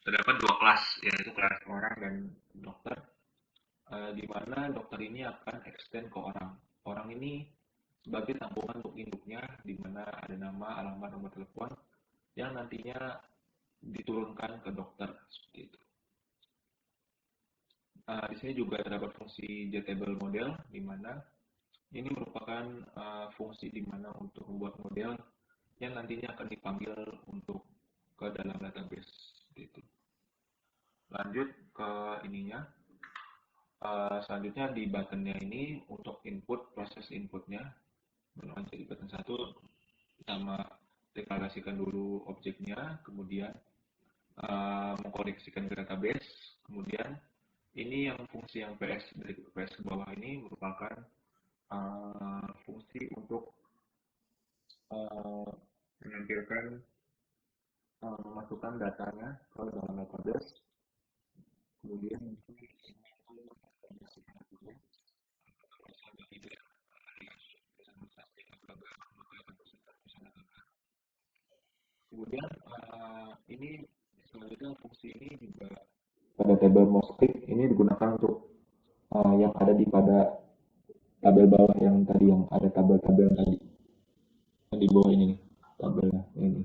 terdapat dua kelas, yaitu kelas orang dan dokter, di mana dokter ini akan extend ke orang. Orang ini sebagai tampungan untuk induknya, di mana ada nama, alamat, nomor telepon, yang nantinya diturunkan ke dokter seperti itu. Di sini juga terdapat fungsi JTable model, di mana ini merupakan fungsi di mana untuk membuat model yang nantinya akan dipanggil untuk ke dalam database seperti itu. Lanjut ke ininya. Selanjutnya di buttonnya ini untuk input, proses inputnya jadi button 1 pertama deklarasikan dulu objeknya, kemudian mengkoneksikan ke database, kemudian ini yang fungsi yang PS dari PS ke bawah ini merupakan fungsi untuk menampilkan memasukkan datanya ke dalam database, kemudian kemudian ini selanjutnya fungsi ini juga pada table mosaic ini digunakan untuk yang ada pada tabel bawah yang tadi, yang ada tabel-tabel tadi yang di bawah ini nih tabelnya ini.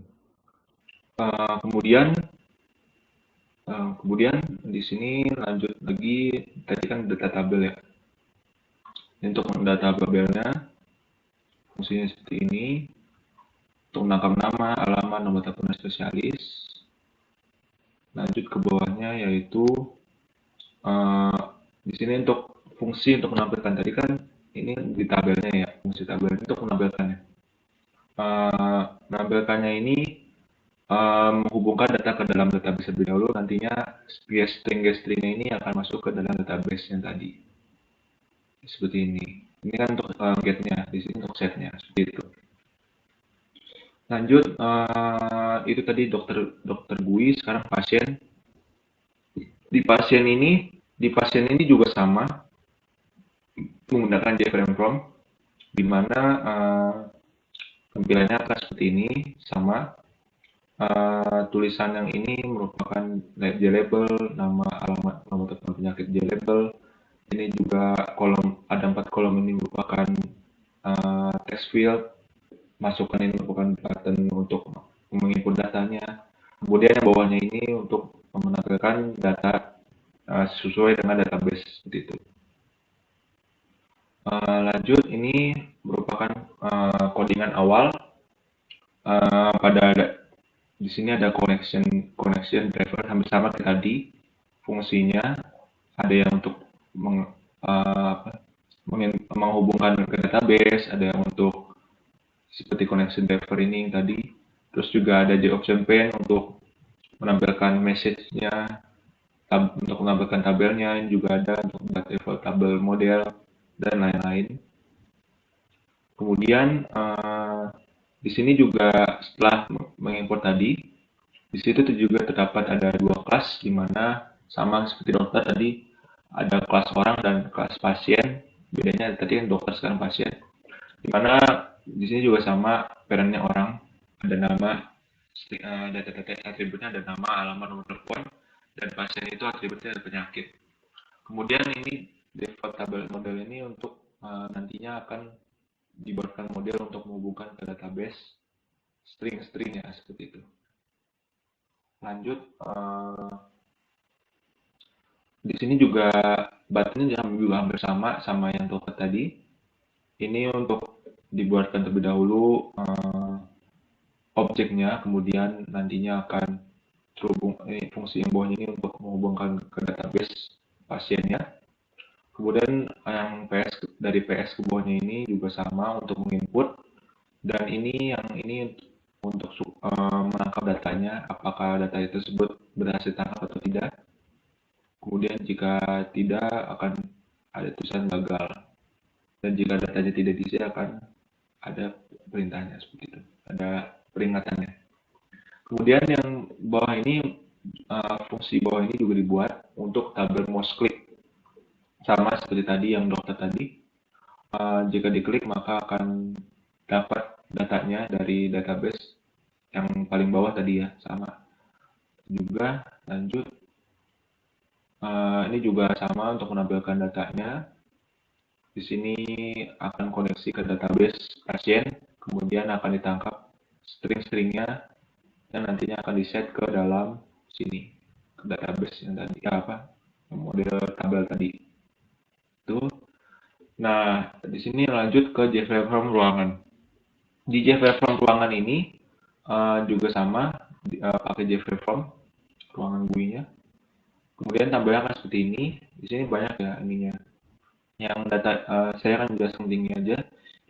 Kemudian di sini lanjut lagi, tadi kan data tabel ya. Untuk mendata tabelnya fungsinya seperti ini, untuk menangkap nama, alamat, nomor telepon spesialis. Lanjut ke bawahnya yaitu di sini untuk fungsi untuk menampilkan, tadi kan ini di tabelnya ya, fungsi tabel untuk menampilkannya. Menampilkannya ini menghubungkan data ke dalam database terlebih dahulu, nantinya string-stringnya ini akan masuk ke dalam database yang tadi. Seperti ini. Ini kan untuk getnya, di sini untuk setnya, seperti itu. Lanjut, itu tadi dokter GUI, sekarang pasien. Di pasien ini juga sama, menggunakan JFrame prompt, di mana tampilannya akan seperti ini, sama. Tulisan yang ini merupakan JLabel, nama, alamat, nomor telepon penyakit JLabel. Ini juga ada 4 kolom ini merupakan text field, masukan ini merupakan button untuk menginput datanya. Kemudian yang bawahnya ini untuk menampilkan data sesuai dengan database seperti itu. Lanjut, ini merupakan codingan awal. Di sini ada connection driver hampir sama kayak tadi. Fungsinya ada yang untuk menghubungkan ke database, ada yang untuk seperti connection driver ini tadi. Terus juga ada JOption Pen untuk menampilkan message-nya. untuk menambahkan tabelnya, ini juga ada untuk membuat level tabel model dan lain-lain. Kemudian di sini juga setelah mengimport tadi, di situ juga terdapat ada dua kelas, di mana sama seperti dokter tadi ada kelas orang dan kelas pasien. Bedanya tadi kan dokter, sekarang pasien. Di mana di sini juga sama, perannya orang, ada nama, data-data atributnya ada nama, alamat, nomor telepon, dan pasien itu atributnya ada penyakit. Kemudian ini default tabel model ini untuk nantinya akan dibuatkan model untuk menghubungkan ke database string-string ya, seperti itu. Lanjut, di sini juga buttonnya juga hampir sama yang dokter tadi. Ini untuk dibuatkan terlebih dahulu objeknya, kemudian nantinya akan terhubung, fungsi yang bawahnya ini untuk menghubungkan ke database pasiennya. Kemudian yang PS dari PS ke bawahnya ini juga sama untuk menginput, dan yang ini untuk menangkap datanya, apakah data tersebut berhasil tangkap atau tidak. Kemudian jika tidak, akan ada tulisan gagal, dan jika datanya tidak diisi akan ada perintahnya seperti itu, ada peringatannya. Kemudian yang bawah ini, fungsi bawah ini juga dibuat untuk tabel mouse click, sama seperti tadi yang dokter tadi. Jika diklik maka akan dapat datanya dari database yang paling bawah tadi ya, sama juga. Lanjut, ini juga sama untuk menampilkan datanya. Di sini akan koneksi ke database pasien, kemudian akan ditangkap string-stringnya, dan nantinya akan di-set ke dalam sini, ke database yang tadi, model tabel tadi. Itu. Nah, di sini lanjut ke JFrame ruangan. Di JFrame ruangan ini juga sama, pakai JFrame ruangan GUI-nya. Kemudian tampilannya akan seperti ini. Di sini banyak ya ininya. Yang data saya akan jelaskan pentingnya aja.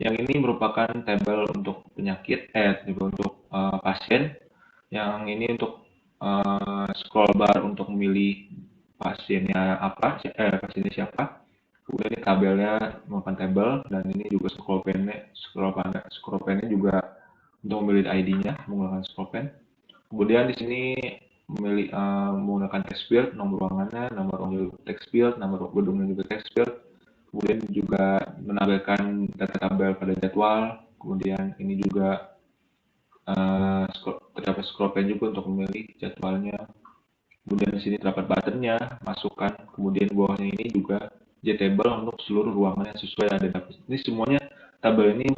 Yang ini merupakan tabel untuk penyakit, tabel untuk pasien. Yang ini untuk scroll bar untuk memilih pasiennya apa, pasiennya siapa. Kemudian ini tabelnya merupakan tabel, dan ini juga scroll pen-nya juga untuk memilih ID-nya menggunakan scroll pen. Kemudian di sini menggunakan text field, nomor ruangannya, nomor text field, nomor gedungnya juga text field. Kemudian juga menampilkan data tabel pada jadwal. Kemudian ini juga terdapat scroll pen juga untuk memilih jadwalnya. Kemudian di sini terdapat buttonnya, masukkan. Kemudian bawahnya ini juga JTable untuk seluruh ruangan yang sesuai dengan database. Ini semuanya tabel ini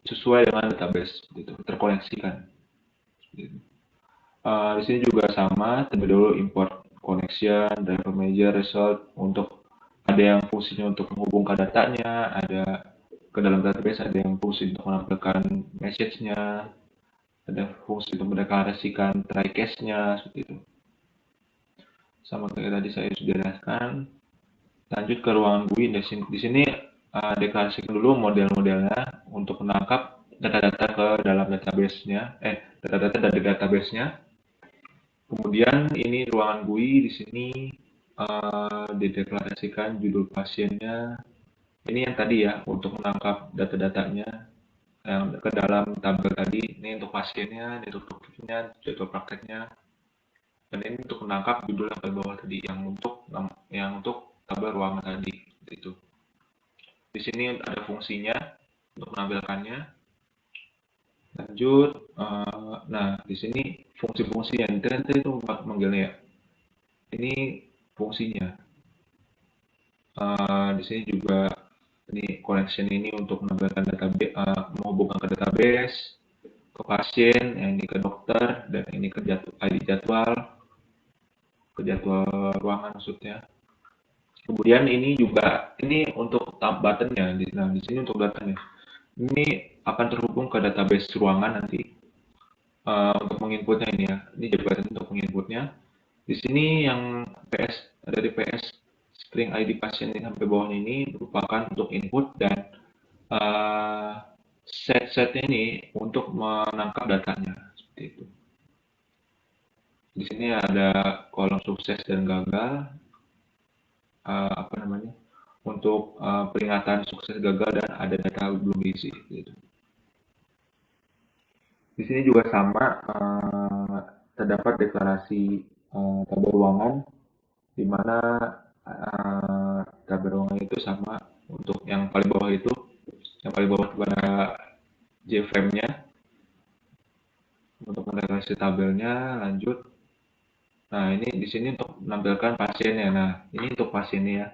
sesuai dengan database, gitu, terkoneksikan. Gitu. Di sini juga sama, terlebih dahulu import connection, driver manager, result, untuk ada yang fungsinya untuk menghubungkan datanya, ada ke dalam database, ada yang fungsi untuk menampilkan message-nya, ada fungsi untuk mendeklarasikan try case-nya, seperti itu. Sama kayak tadi saya sudah jelaskan. Lanjut ke ruangan GUI. Di sini deklarasikan dulu model-modelnya untuk menangkap data-data ke dalam database-nya, data-data dari database-nya. Kemudian ini ruangan GUI, di sini dideklarasikan judul pasiennya. Ini yang tadi ya, untuk menangkap data-datanya yang ke dalam tabel tadi. Ini untuk pasiennya, ini untuk dokternya, jadwal prakteknya, dan ini untuk menangkap judul yang paling bawah tadi, yang untuk tabel ruangan tadi. Itu. Di sini ada fungsinya untuk menampilkannya. Lanjut, nah di sini fungsi-fungsinya, nanti itu manggilnya ya. Ini fungsinya. Di sini juga ini connection ini untuk menampilkan database, menghubungkan ke database, ke pasien, yang ini ke dokter, dan ini ke ID jadwal, ke jadwal ruangan maksudnya. Kemudian ini juga untuk buttonnya. Nah di sini untuk buttonnya. Ini akan terhubung ke database ruangan nanti untuk menginputnya ini ya. Ini jadi button untuk menginputnya. Di sini yang dari PS string ID pasien yang sampai bawahnya ini merupakan untuk input, dan set-setnya ini untuk menangkap datanya, seperti itu. Di sini ada kolom sukses dan gagal, untuk peringatan sukses gagal dan ada data belum diisi. Gitu. Di sini juga sama, terdapat deklarasi tabel ruangan, di mana tabel ruangan itu sama untuk yang paling bawah itu, yang paling bawah pada JFrame-nya, untuk mendeklarasi tabelnya, lanjut. Nah, ini di sini untuk menampilkan pasiennya. Nah, ini untuk pasiennya ya.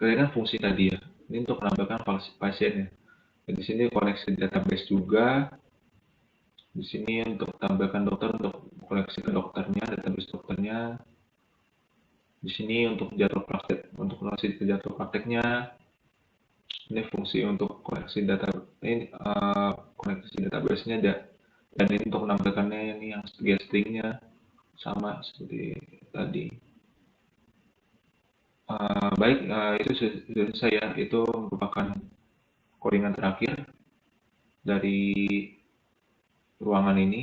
Kalian kan fungsi tadi ya. Ini untuk menampilkan pasiennya. Dan di sini koneksi database juga. Di sini untuk tampilkan dokter, untuk koleksi ke dokternya, database dokternya. Di sini untuk jadwal praktek, untuk koleksi ke jadwal prakteknya. Ini fungsi untuk koleksi data, ini koneksi database-nya, dan ini untuk menampilkannya ini yang stringnya sama seperti tadi. Baik, itu sudah selesai ya. Itu merupakan codingan terakhir dari ruangan ini.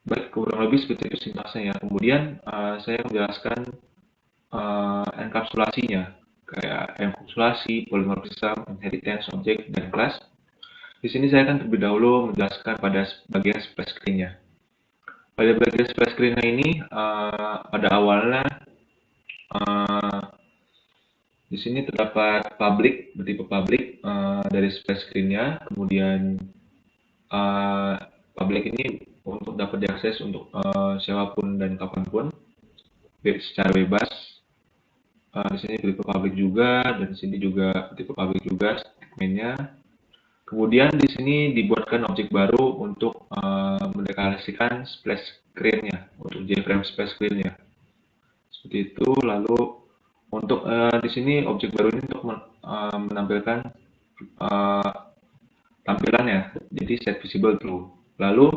Baik, kurang lebih seperti itu sintaksnya ya. Kemudian saya menjelaskan enkapsulasinya, kayak enkapsulasi, polymorphism, inheritance, object, dan class. Di sini saya akan terlebih dahulu menjelaskan pada bagian splash screen-nya. Pada bagian splash screen-nya ini, pada awalnya uh, di sini terdapat public, bertipe public dari splash screen-nya. Kemudian uh, public ini untuk dapat diakses untuk siapapun dan kapanpun secara bebas. Di sini bertipe public juga, dan di sini juga bertipe public juga statementnya. Kemudian di sini dibuatkan objek baru untuk mendeklarasikan splash screen-nya, untuk JFrame splash screen-nya. Seperti itu. Lalu untuk di sini objek baru ini untuk menampilkan uh, tampilannya, jadi set visible true. Lalu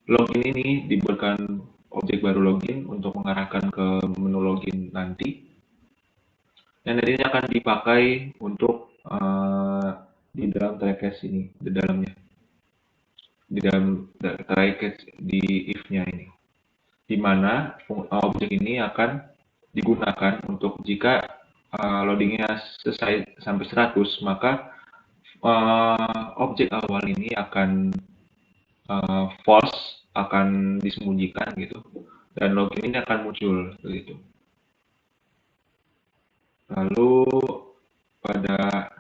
login ini dibuatkan objek baru login untuk mengarahkan ke menu login nanti, dan nantinya akan dipakai untuk di dalam try catch ini, di dalamnya, di dalam try catch di if-nya ini, di mana objek ini akan digunakan untuk jika loadingnya selesai sampai 100, maka objek awal ini akan false, akan disembunyikan gitu, dan login ini akan muncul begitu. Lalu pada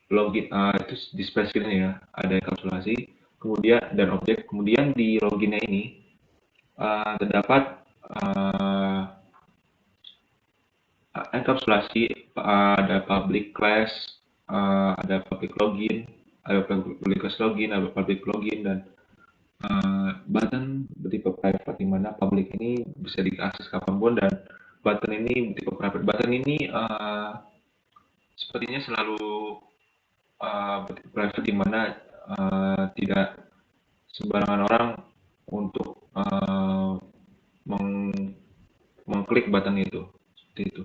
login itu di space ini ya, ada enkapsulasi, kemudian dan objek, kemudian di loginnya ini terdapat enkapsulasi, ada public class, ada public login, ada public class login, ada public login, dan button bertipe private, di mana public ini bisa diakses kapanpun, dan button ini bertipe private. Button ini sepertinya selalu bertipe private, di mana tidak sembarangan orang untuk mengklik button itu. Seperti itu.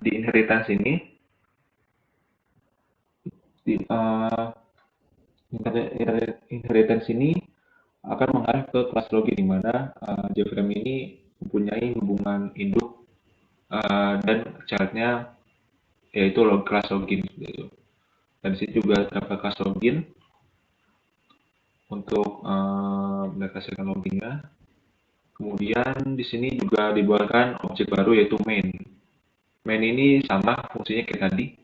Di inheritance ini, di inheritance ini akan mengarah ke kelas login, di mana JFrame ini mempunyai hubungan induk dan childnya yaitu kelas login gitu. Dan di sini juga terdapat kelas login untuk mendeklarasikan loginnya. Kemudian di sini juga dibuatkan objek baru yaitu main. Main ini sama fungsinya kayak tadi,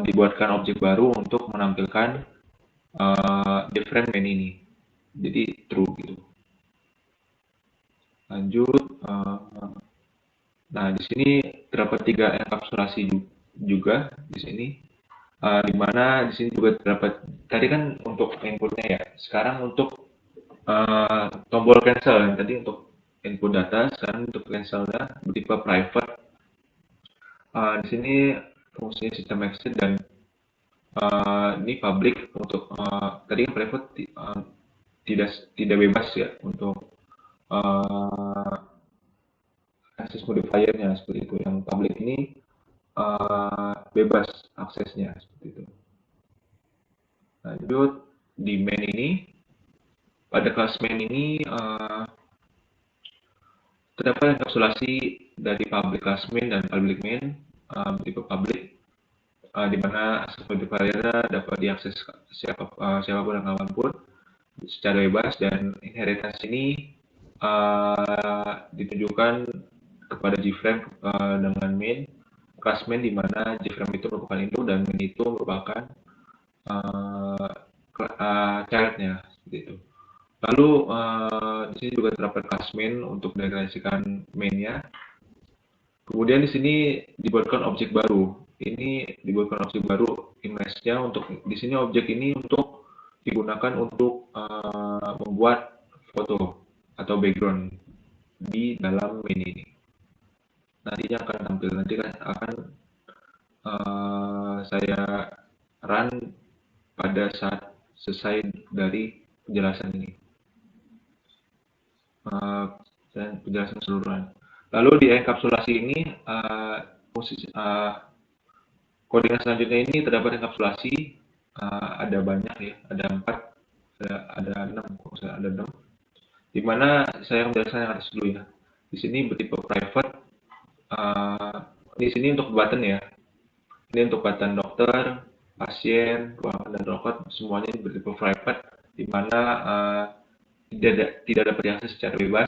dibuatkan objek baru untuk menampilkan different main ini, jadi true gitu. Lanjut, nah di sini terdapat 3 enkapsulasi juga di sini, di mana di sini juga terdapat, tadi kan untuk inputnya ya, sekarang untuk tombol cancel, yang tadi untuk input data, sekarang untuk cancelnya bertipe private. Di sini fungsinya sistem exit, dan ini public untuk tadi kan private tidak bebas ya untuk akses modifiernya, seperti itu. Yang public ini bebas aksesnya, seperti itu. Lanjut, di main ini pada kelas main ini terdapat enkapsulasi dari public class main dan public main tipe public, di mana akses modifier dapat diakses siapapun dan kapanpun secara bebas, dan inheritance ini ditunjukkan kepada G-frame dengan main class main, di mana G-frame itu merupakan induk dan main itu merupakan childnya, seperti itu. Lalu di sini juga terdapat class main untuk mendeklarasikan mainnya. Kemudian di sini dibuatkan objek baru. Ini dibuatkan objek baru image-nya untuk di sini objek ini untuk digunakan untuk membuat foto atau background di dalam main ini. Nantinya akan tampil, nanti akan saya run pada saat selesai dari penjelasan ini dan penjelasan keseluruhan. Lalu di enkapsulasi ini koordinat selanjutnya ini terdapat enkapsulasi, ada banyak ya, ada 4, ada 6, di mana saya menjelaskan yang atas dulu ya. Di sini bertipe private, di sini untuk button ya, ini untuk button dokter, pasien, ruangan, dan dokter, semuanya bertipe private, di mana tidak dapat diakses secara bebas,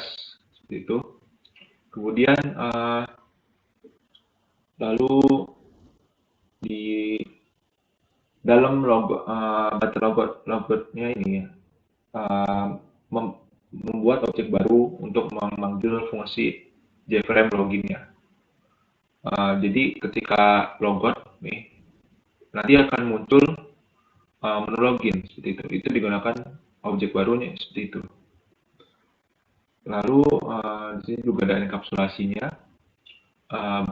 seperti itu. Kemudian lalu di dalam button logotnya ini ya, membuat objek baru untuk memanggil fungsi JFrame loginnya. Jadi ketika logot nih, nanti akan muncul menu login seperti itu. Itu digunakan objek barunya seperti itu. Lalu di sini juga ada enkapsulasinya,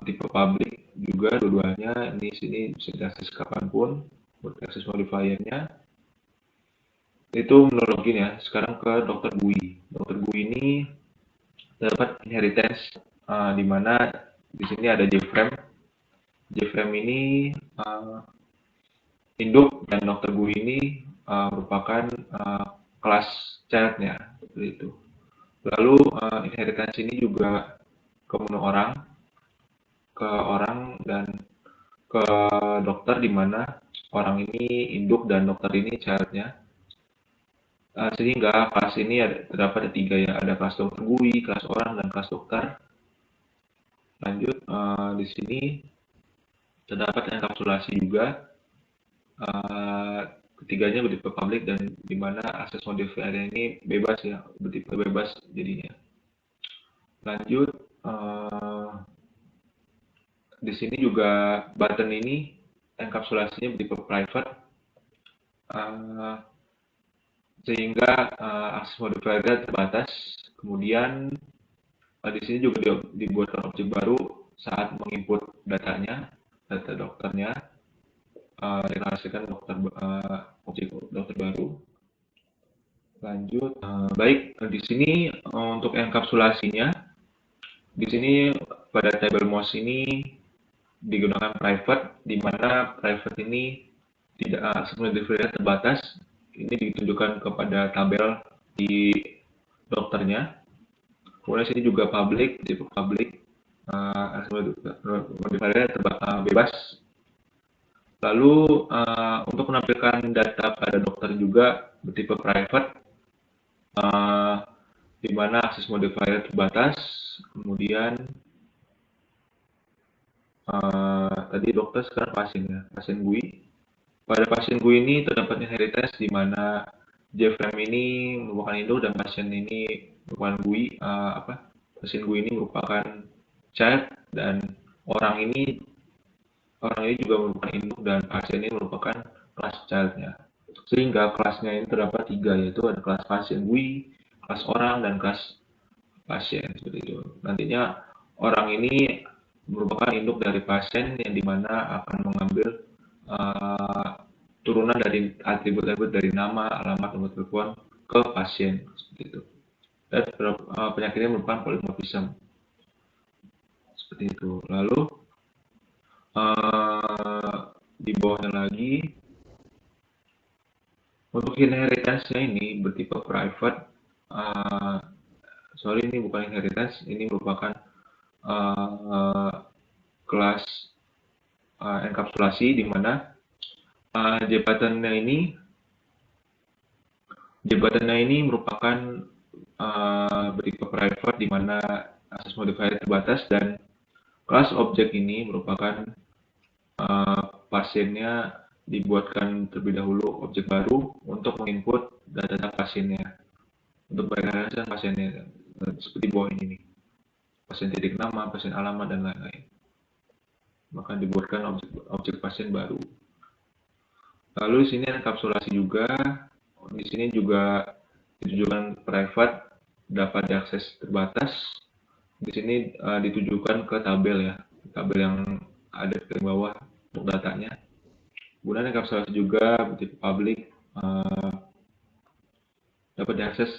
tipe public juga dua-duanya. Ini sini bisa diakses kapanpun, buat akses modifiernya. Itu menu login ya. Sekarang ke Dr. GUI. Dr. GUI ini dapat inheritance, di mana di sini ada JFrame. JFrame ini induk, dan Dr. GUI ini merupakan kelas childnya, seperti itu. Lalu inheritance ini juga ke menu orang, dan ke dokter, di mana orang ini induk dan dokter ini childnya. Sehingga kelas ini terdapat 3 ya, ada kelas Dr. GUI, kelas orang, dan kelas dokter. Lanjut, di sini terdapat enkapsulasi juga, ketiganya bertipe public, dan dimana akses modifier ini bebas ya, bertipe bebas jadinya. Lanjut, di sini juga button ini enkapsulasinya bertipe private, sehingga akses modifier terbatas. Kemudian di sini juga dibuatkan objek baru saat menginput datanya, data dokternya, deklarasikan objek dokter baru. Lanjut, baik, di sini untuk enkapsulasinya, di sini pada table mouse ini digunakan private, di mana private ini tidak akses modifier terbatas. Ini ditunjukkan kepada tabel di dokternya. Kemudian sini juga public, tipe public, modifier bebas. Lalu untuk menampilkan data pada dokter juga bertipe private, di mana akses modifier terbatas. Kemudian tadi dokter, sekarang pasien ya, pasien GUI. Pada pasien GUI ini terdapat inheritance, di mana JFrame ini merupakan induk dan pasien ini merupakan GUI, pasien GUI ini merupakan child, dan orang ini juga merupakan induk, dan pasien ini merupakan kelas childnya. Sehingga kelasnya ini terdapat 3, yaitu ada kelas pasien GUI, kelas orang, dan kelas pasien, seperti itu. Nantinya orang ini merupakan induk dari pasien, yang dimana akan mengambil turunan dari atribut-atribut dari nama, alamat, nomor telepon ke pasien, seperti itu. Dan penyakitnya merupakan polymorphism, seperti itu. Lalu di bawahnya lagi, untuk inheritance-nya ini bertipe private, uh, sorry, ini bukan inheritance, ini merupakan uh, kelas enkapsulasi di mana jabatannya ini merupakan bertipe private di mana akses modifier terbatas, dan kelas objek ini merupakan pasiennya dibuatkan terlebih dahulu objek baru untuk menginput data pasiennya, untuk verifikasi pasiennya, seperti bawah ini nih, pasien titik nama, pasien alamat, dan lain-lain. Maka dibuatkan objek pasien baru. Lalu di sini enkapsulasi juga. Di sini juga ditujukan private, dapat diakses terbatas. Di sini ditujukan ke tabel ya, tabel yang ada di bawah untuk datanya. Kemudian enkapsulasi juga bertipe public, dapat diakses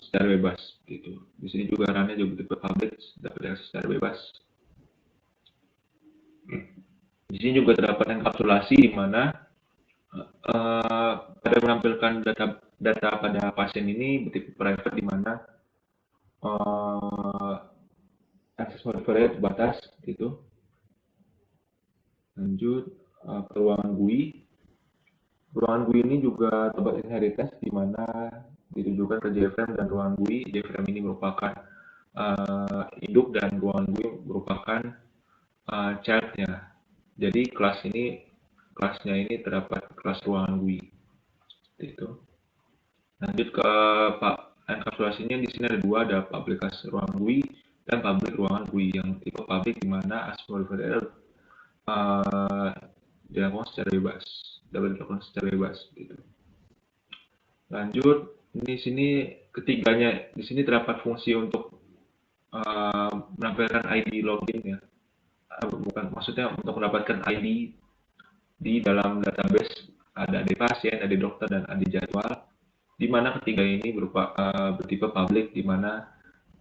secara bebas gitu. Di sini juga rannya juga bertipe public, dapat diakses secara bebas. Di sini juga terdapat enkapsulasi di mana pada menampilkan data pada pasien ini bertipe private, di mana akses modifier terbatas gitu. Lanjut ke ruangan GUI. Ruangan GUI ini juga tempat inheritance di mana ditujukan ke JFrame dan ruangan GUI. JFrame ini merupakan induk dan ruangan GUI merupakan childnya. Jadi kelasnya ini terdapat kelas ruangan GUI. Seperti itu. Lanjut ke enkapsulasinya, di sini ada dua, ada public ruangan GUI dan public ruangan GUI. Yang tipe public di mana akses modifier dilakukan secara bebas, dapat dilakukan secara bebas gitu. Lanjut, di sini ketiganya, di sini terdapat fungsi untuk menampilkan ID login ya. Bukan, maksudnya untuk mendapatkan ID di dalam database, ada ID pasien, ID dokter, dan ID jadwal, di mana ketiga ini bertipe public, di mana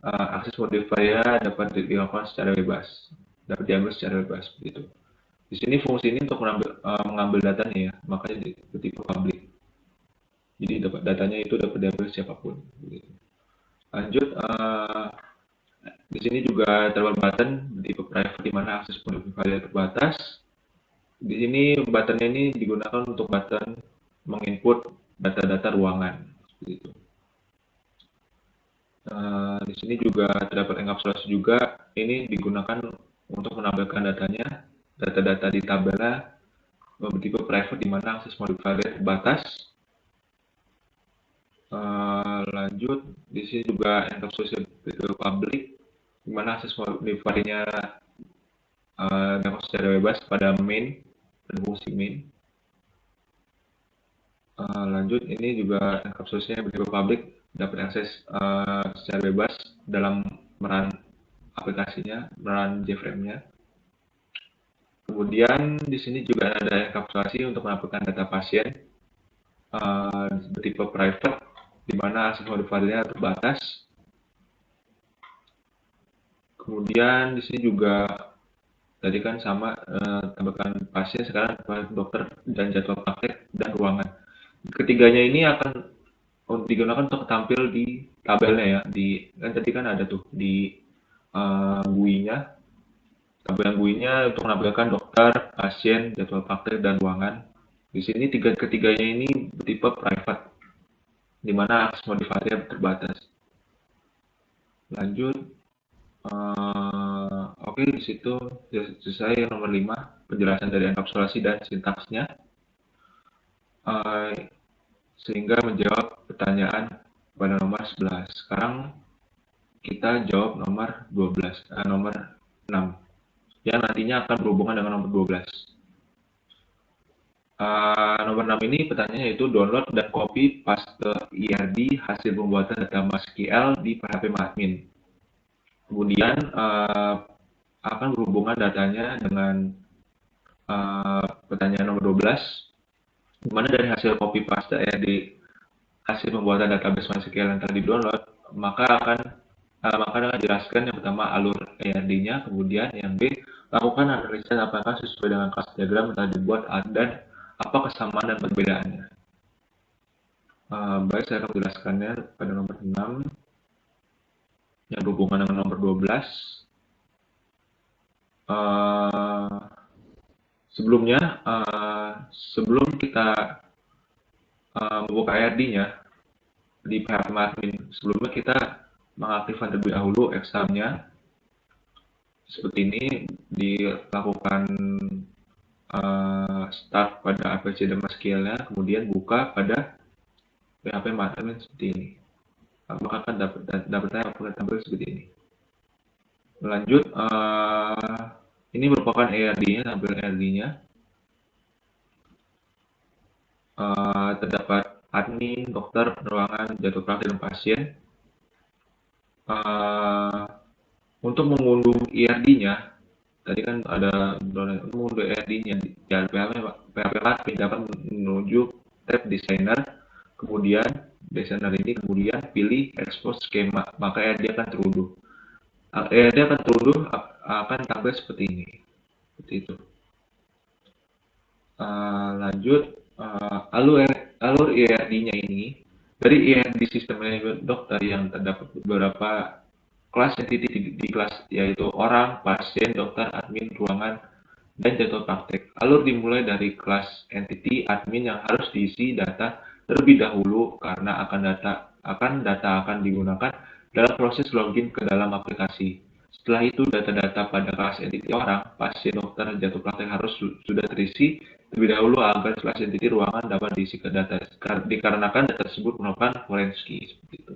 akses modifier dapat dilakukan secara bebas, dapat diambil secara bebas begitu. Di sini fungsi ini untuk mengambil datanya ya, makanya bertipe public. Jadi datanya itu dapat diambil siapapun. Begitu. Lanjut, di sini juga terdapat button bertipe private, di mana akses modifier terbatas. Di sini buttonnya ini digunakan untuk button menginput data-data ruangan. Begitu. Di sini juga terdapat enkapsulasi juga. Ini digunakan untuk menampilkan datanya, data-data di tabelnya bertipe private, di mana akses modifier terbatas. Lanjut, di sini juga enkapsulasi bertipe public, di mana akses modifiernya dapat secara bebas pada main, pada fungsi main. Lanjut, ini juga enkapsulasinya bertipe public, dapat akses secara bebas dalam meran aplikasinya, meran JFrame-nya. Kemudian di sini juga ada enkapsulasi untuk menampilkan data pasien bertipe private, di mana akses modifiernya terbatas. Kemudian di sini juga tadi kan sama tambahkan pasien, sekarang dokter dan jadwal praktek dan ruangan. Ketiganya ini akan digunakan untuk tampil di tabelnya ya. Kan tadi kan ada tuh di GUI-nya, tabel GUI-nya untuk menampilkan dokter, pasien, jadwal praktek, dan ruangan. Di sini ketiganya ini bertipe private, di mana akses modifier terbatas. Lanjut, oke, di situ selesai nomor 5, penjelasan dari enkapsulasi dan sintaksnya, sehingga menjawab pertanyaan pada nomor 11. Sekarang kita jawab nomor 12, nomor 6, yang nantinya akan berhubungan dengan nomor 12. Nomor 6 ini pertanyaannya yaitu download dan copy paste IRD hasil pembuatan data MySQL di PHP admin. Kemudian akan berhubungan datanya dengan pertanyaan nomor 12, di mana dari hasil copy paste IRD hasil pembuatan database MySQL yang telah di-download, maka akan jelaskan yang pertama alur IRD-nya, kemudian yang B, lakukan analisa apakah sesuai dengan kelas diagram yang telah dibuat dan apa kesamaan dan perbedaannya. Baik, saya akan menjelaskannya pada nomor 6 yang berhubungan dengan nomor 12. Uh, Sebelumnya, sebelum kita membuka ARD-nya di PHP admin, sebelumnya kita mengaktifkan terlebih dahulu examnya. Seperti ini dilakukan start pada APC dan MySQL-nya, kemudian buka pada PHP admin seperti ini. Maka akan dapatnya akan tampil seperti ini. Lanjut, ini merupakan ARD-nya, tampil ARD-nya. Terdapat admin, dokter, penerangan, jadwal praktik, dan pasien. Untuk mengunduh IRD-nya, tadi kan ada mengunduh IRD-nya di PHP admin dapat menuju tab designer, kemudian designer ini kemudian pilih export skema, maka IRD akan terunduh. IRD akan terunduh akan tampil seperti ini, seperti itu. Lanjut, alur IRD-nya ini dari IRD sistem manajemen dokter yang terdapat beberapa kelas entity di kelas, yaitu orang, pasien, dokter, admin, ruangan, dan jadwal praktek. Alur dimulai dari kelas entity admin yang harus diisi data terlebih dahulu karena data akan digunakan dalam proses login ke dalam aplikasi. Setelah itu, data-data pada kelas entity orang, pasien, dokter, dan jadwal praktek harus sudah terisi terlebih dahulu agar kelas entity ruangan dapat diisi ke data, dikarenakan data tersebut merupakan foreign key, seperti itu.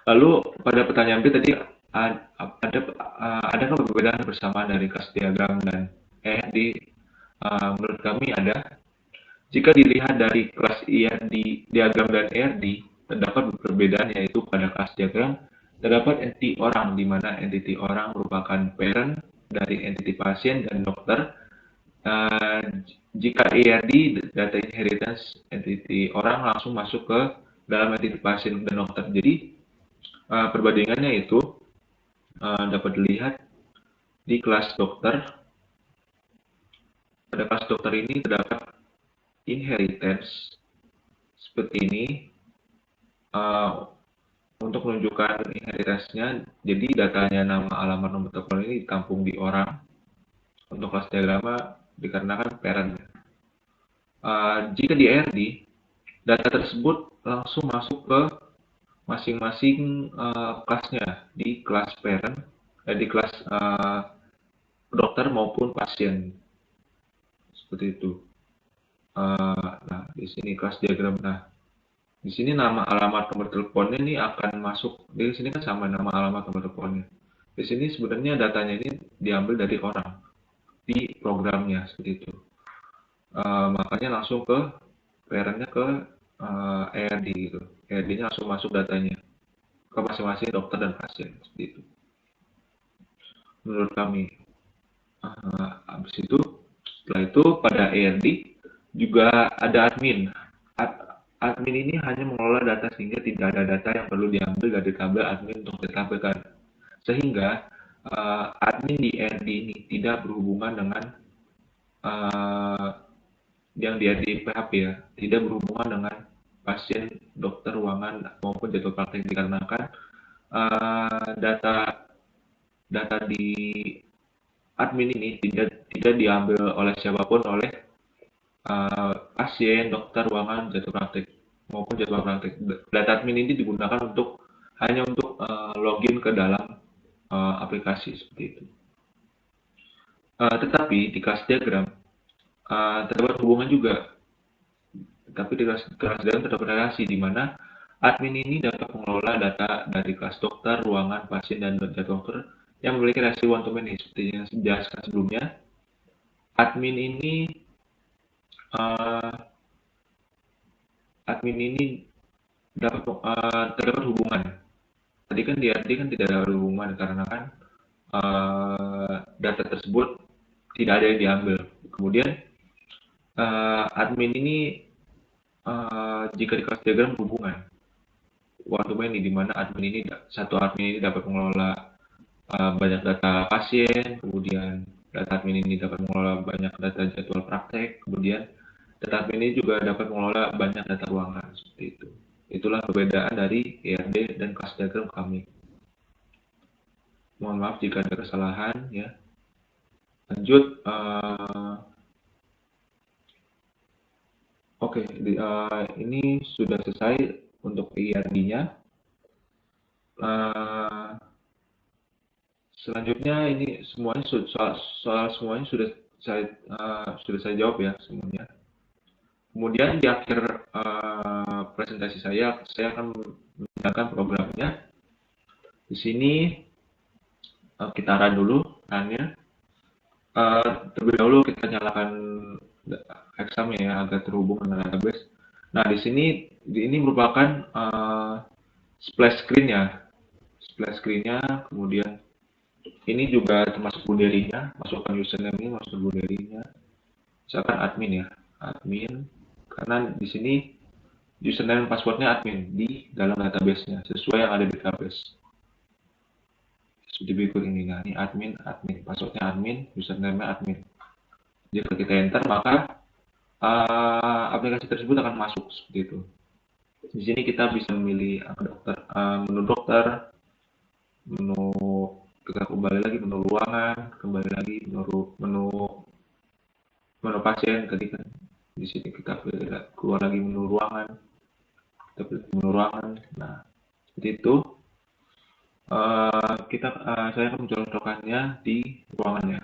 Lalu pada pertanyaan B tadi adakah perbedaan bersama dari kelas diagram dan ERD? Menurut kami ada. Jika dilihat dari kelas IRD, diagram dan ERD, terdapat perbedaan yaitu pada kelas diagram terdapat entity orang, di mana entity orang merupakan parent dari entity pasien dan dokter. Jika ERD, data inheritance entity orang langsung masuk ke dalam entity pasien dan dokter. Jadi perbandingannya itu dapat dilihat di kelas dokter. Pada kelas dokter ini terdapat inheritance seperti ini. Untuk menunjukkan inheritance-nya, jadi datanya nama, alamat, nomor telepon ini ditampung di orang. Untuk kelas diagrama dikarenakan parent. Jika di RD, data tersebut langsung masuk ke masing-masing kelasnya, di kelas parent, di kelas dokter maupun pasien, seperti itu. Nah, di sini kelas diagram. Nah, di sini nama, alamat, nomor teleponnya ini akan masuk. Di sini kan sama nama, alamat, nomor teleponnya. Di sini sebenarnya datanya ini diambil dari orang di programnya, seperti itu. Makanya langsung ke parentnya ke ERD gitu. ERD-nya langsung masuk datanya ke masing-masing dokter dan pasien, seperti itu. Menurut kami. Habis itu, setelah itu pada ERD juga ada admin. Admin ini hanya mengelola data sehingga tidak ada data yang perlu diambil dari tabel admin untuk ditampilkan. Sehingga admin di ERD ini tidak berhubungan dengan yang dia di PHP ya, tidak berhubungan dengan pasien, dokter, ruangan maupun jadwal praktek dikarenakan data di admin ini tidak diambil oleh siapapun, oleh pasien, dokter, ruangan, jadwal praktek maupun jadwal praktek. Data admin ini digunakan hanya untuk login ke dalam aplikasi, seperti itu. Tetapi di kelas diagram terdapat hubungan juga. Tapi di kelas diagram terdapat relasi di mana admin ini dapat mengelola data dari kelas dokter, ruangan, pasien, dan jadwal dokter yang memiliki relasi one to many. Seperti yang dijelaskan sebelumnya, admin ini terdapat hubungan. Tadi kan tidak ada hubungan karena kan data tersebut tidak ada yang diambil. Kemudian admin ini jika di kelas diagram hubungan one to many, di mana satu admin ini dapat mengelola banyak data pasien, kemudian data admin ini dapat mengelola banyak data jadwal praktek, kemudian Data admin ini juga dapat mengelola banyak data ruangan seperti itu. Itulah perbedaan dari ERD dan class diagram kami. Mohon maaf jika ada kesalahan ya. Lanjut. Oke, ini sudah selesai untuk ERD-nya. Selanjutnya ini semuanya soal semuanya sudah saya jawab ya semuanya. Kemudian di akhir presentasi saya akan menjelaskan programnya. Di sini kita run dulu runnya. Terlebih dahulu kita nyalakan examnya ya agar terhubung dengan database. Nah di sini ini merupakan splash screen-nya, kemudian ini juga termasuk boolery-nya, masukkan username ini masuk boolery-nya. Misalkan admin ya, admin. Karena di sini username dan passwordnya admin di dalam database-nya sesuai yang ada di database. Seperti berikut ini. Nah, ini admin, passwordnya admin, username-nya admin. Jika kita enter maka aplikasi tersebut akan masuk seperti itu. Di sini kita bisa memilih menu dokter, menu kita kembali lagi menu ruangan, kembali lagi menu pasien. Tadi kan di sini kita keluar lagi menu ruangan, kita pilih menu ruangan. Nah seperti itu. Saya akan mencontohkannya di ruangannya.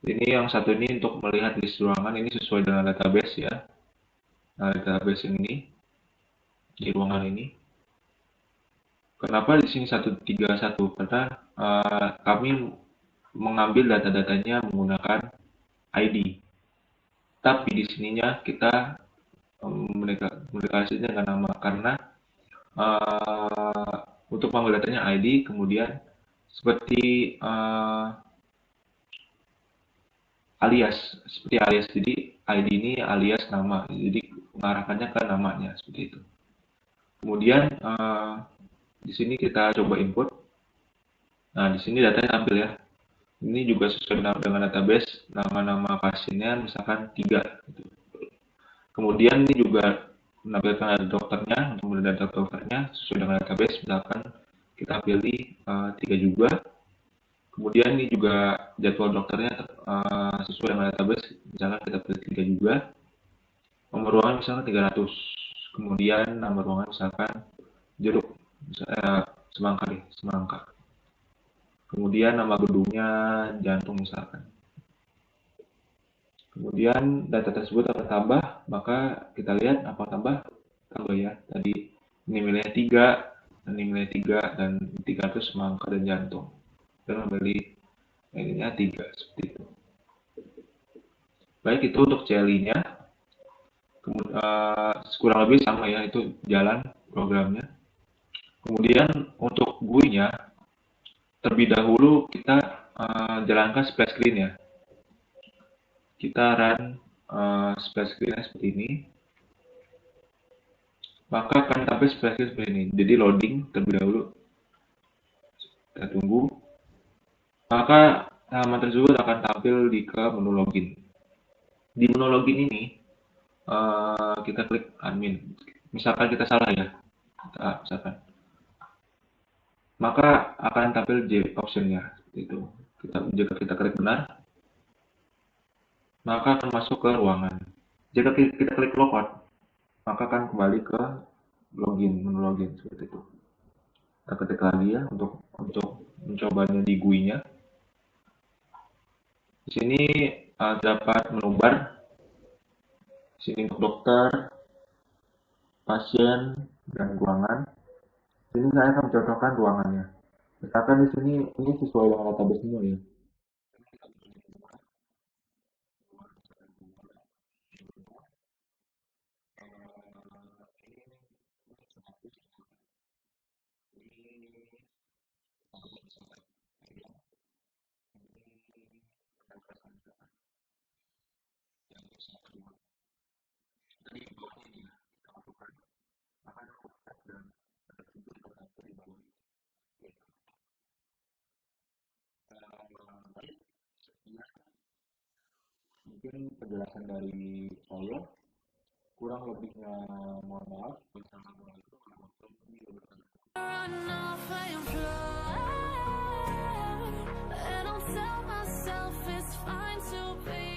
Ini yang satu ini untuk melihat list ruangan ini sesuai dengan database ya. Nah, database yang ini di ruangan ini. Kenapa di sini 131? Karena kami mengambil data-datanya menggunakan ID. Tapi di sininya kita mendeklarasikannya dengan nama karena untuk mengambil datanya ID, kemudian seperti alias. Jadi ID ini alias nama. Jadi mengarahkannya ke namanya seperti itu. Kemudian di sini kita coba input. Nah, di sini datanya tampil ya. Ini juga sesuai dengan database, nama-nama pasiennya misalkan 3. Gitu. Kemudian ini juga menampilkan data dokternya, untuk melihat data dokternya sesuai dengan database, misalkan kita pilih 3 juga. Kemudian ini juga jadwal dokternya sesuai dengan database, misalkan kita pilih 3 juga. Nomor ruangan misalkan 300. Kemudian nomor ruangan misalkan jeruk, misalnya semangka. Kemudian nama gedungnya jantung misalkan. Kemudian data tersebut akan tambah, maka kita lihat apa tambah ya. Tadi ini nilainya 3, ini nilai 3 dan 300 semangka dan jantung. Dan memilih ininya 3 seperti itu. Baik, itu untuk CLI-nya. Kurang lebih sama ya, itu jalan programnya. Kemudian untuk GUI-nya, terlebih dahulu kita jalankan splash screen ya. Kita run splash screen-nya seperti ini. Maka akan tampil splash screen seperti ini. Jadi loading terlebih dahulu. Kita tunggu. Maka halaman tersebut akan tampil di ke menu login. Di menu login ini kita klik admin. Misalkan kita salah ya. Misalkan. Maka akan tampil J option-nya. Itu. Jika kita klik benar, maka akan masuk ke ruangan. Jika kita klik logout, maka akan kembali ke menu login seperti itu. Kita ketik lagi ya untuk mencobanya di GUI-nya. Di sini dapat menu bar. Di sini untuk dokter, pasien, dan ruangan. Di sini saya akan mencontohkan ruangannya. Misalkan di sini ini sesuai dengan database semua ya. Mungkin penjelasan dari saya. Kurang lebihnya mohon maaf. Wassalamualaikum warahmatullahi wabarakatuh. Run off and fly, and I'll tell myself it's fine to be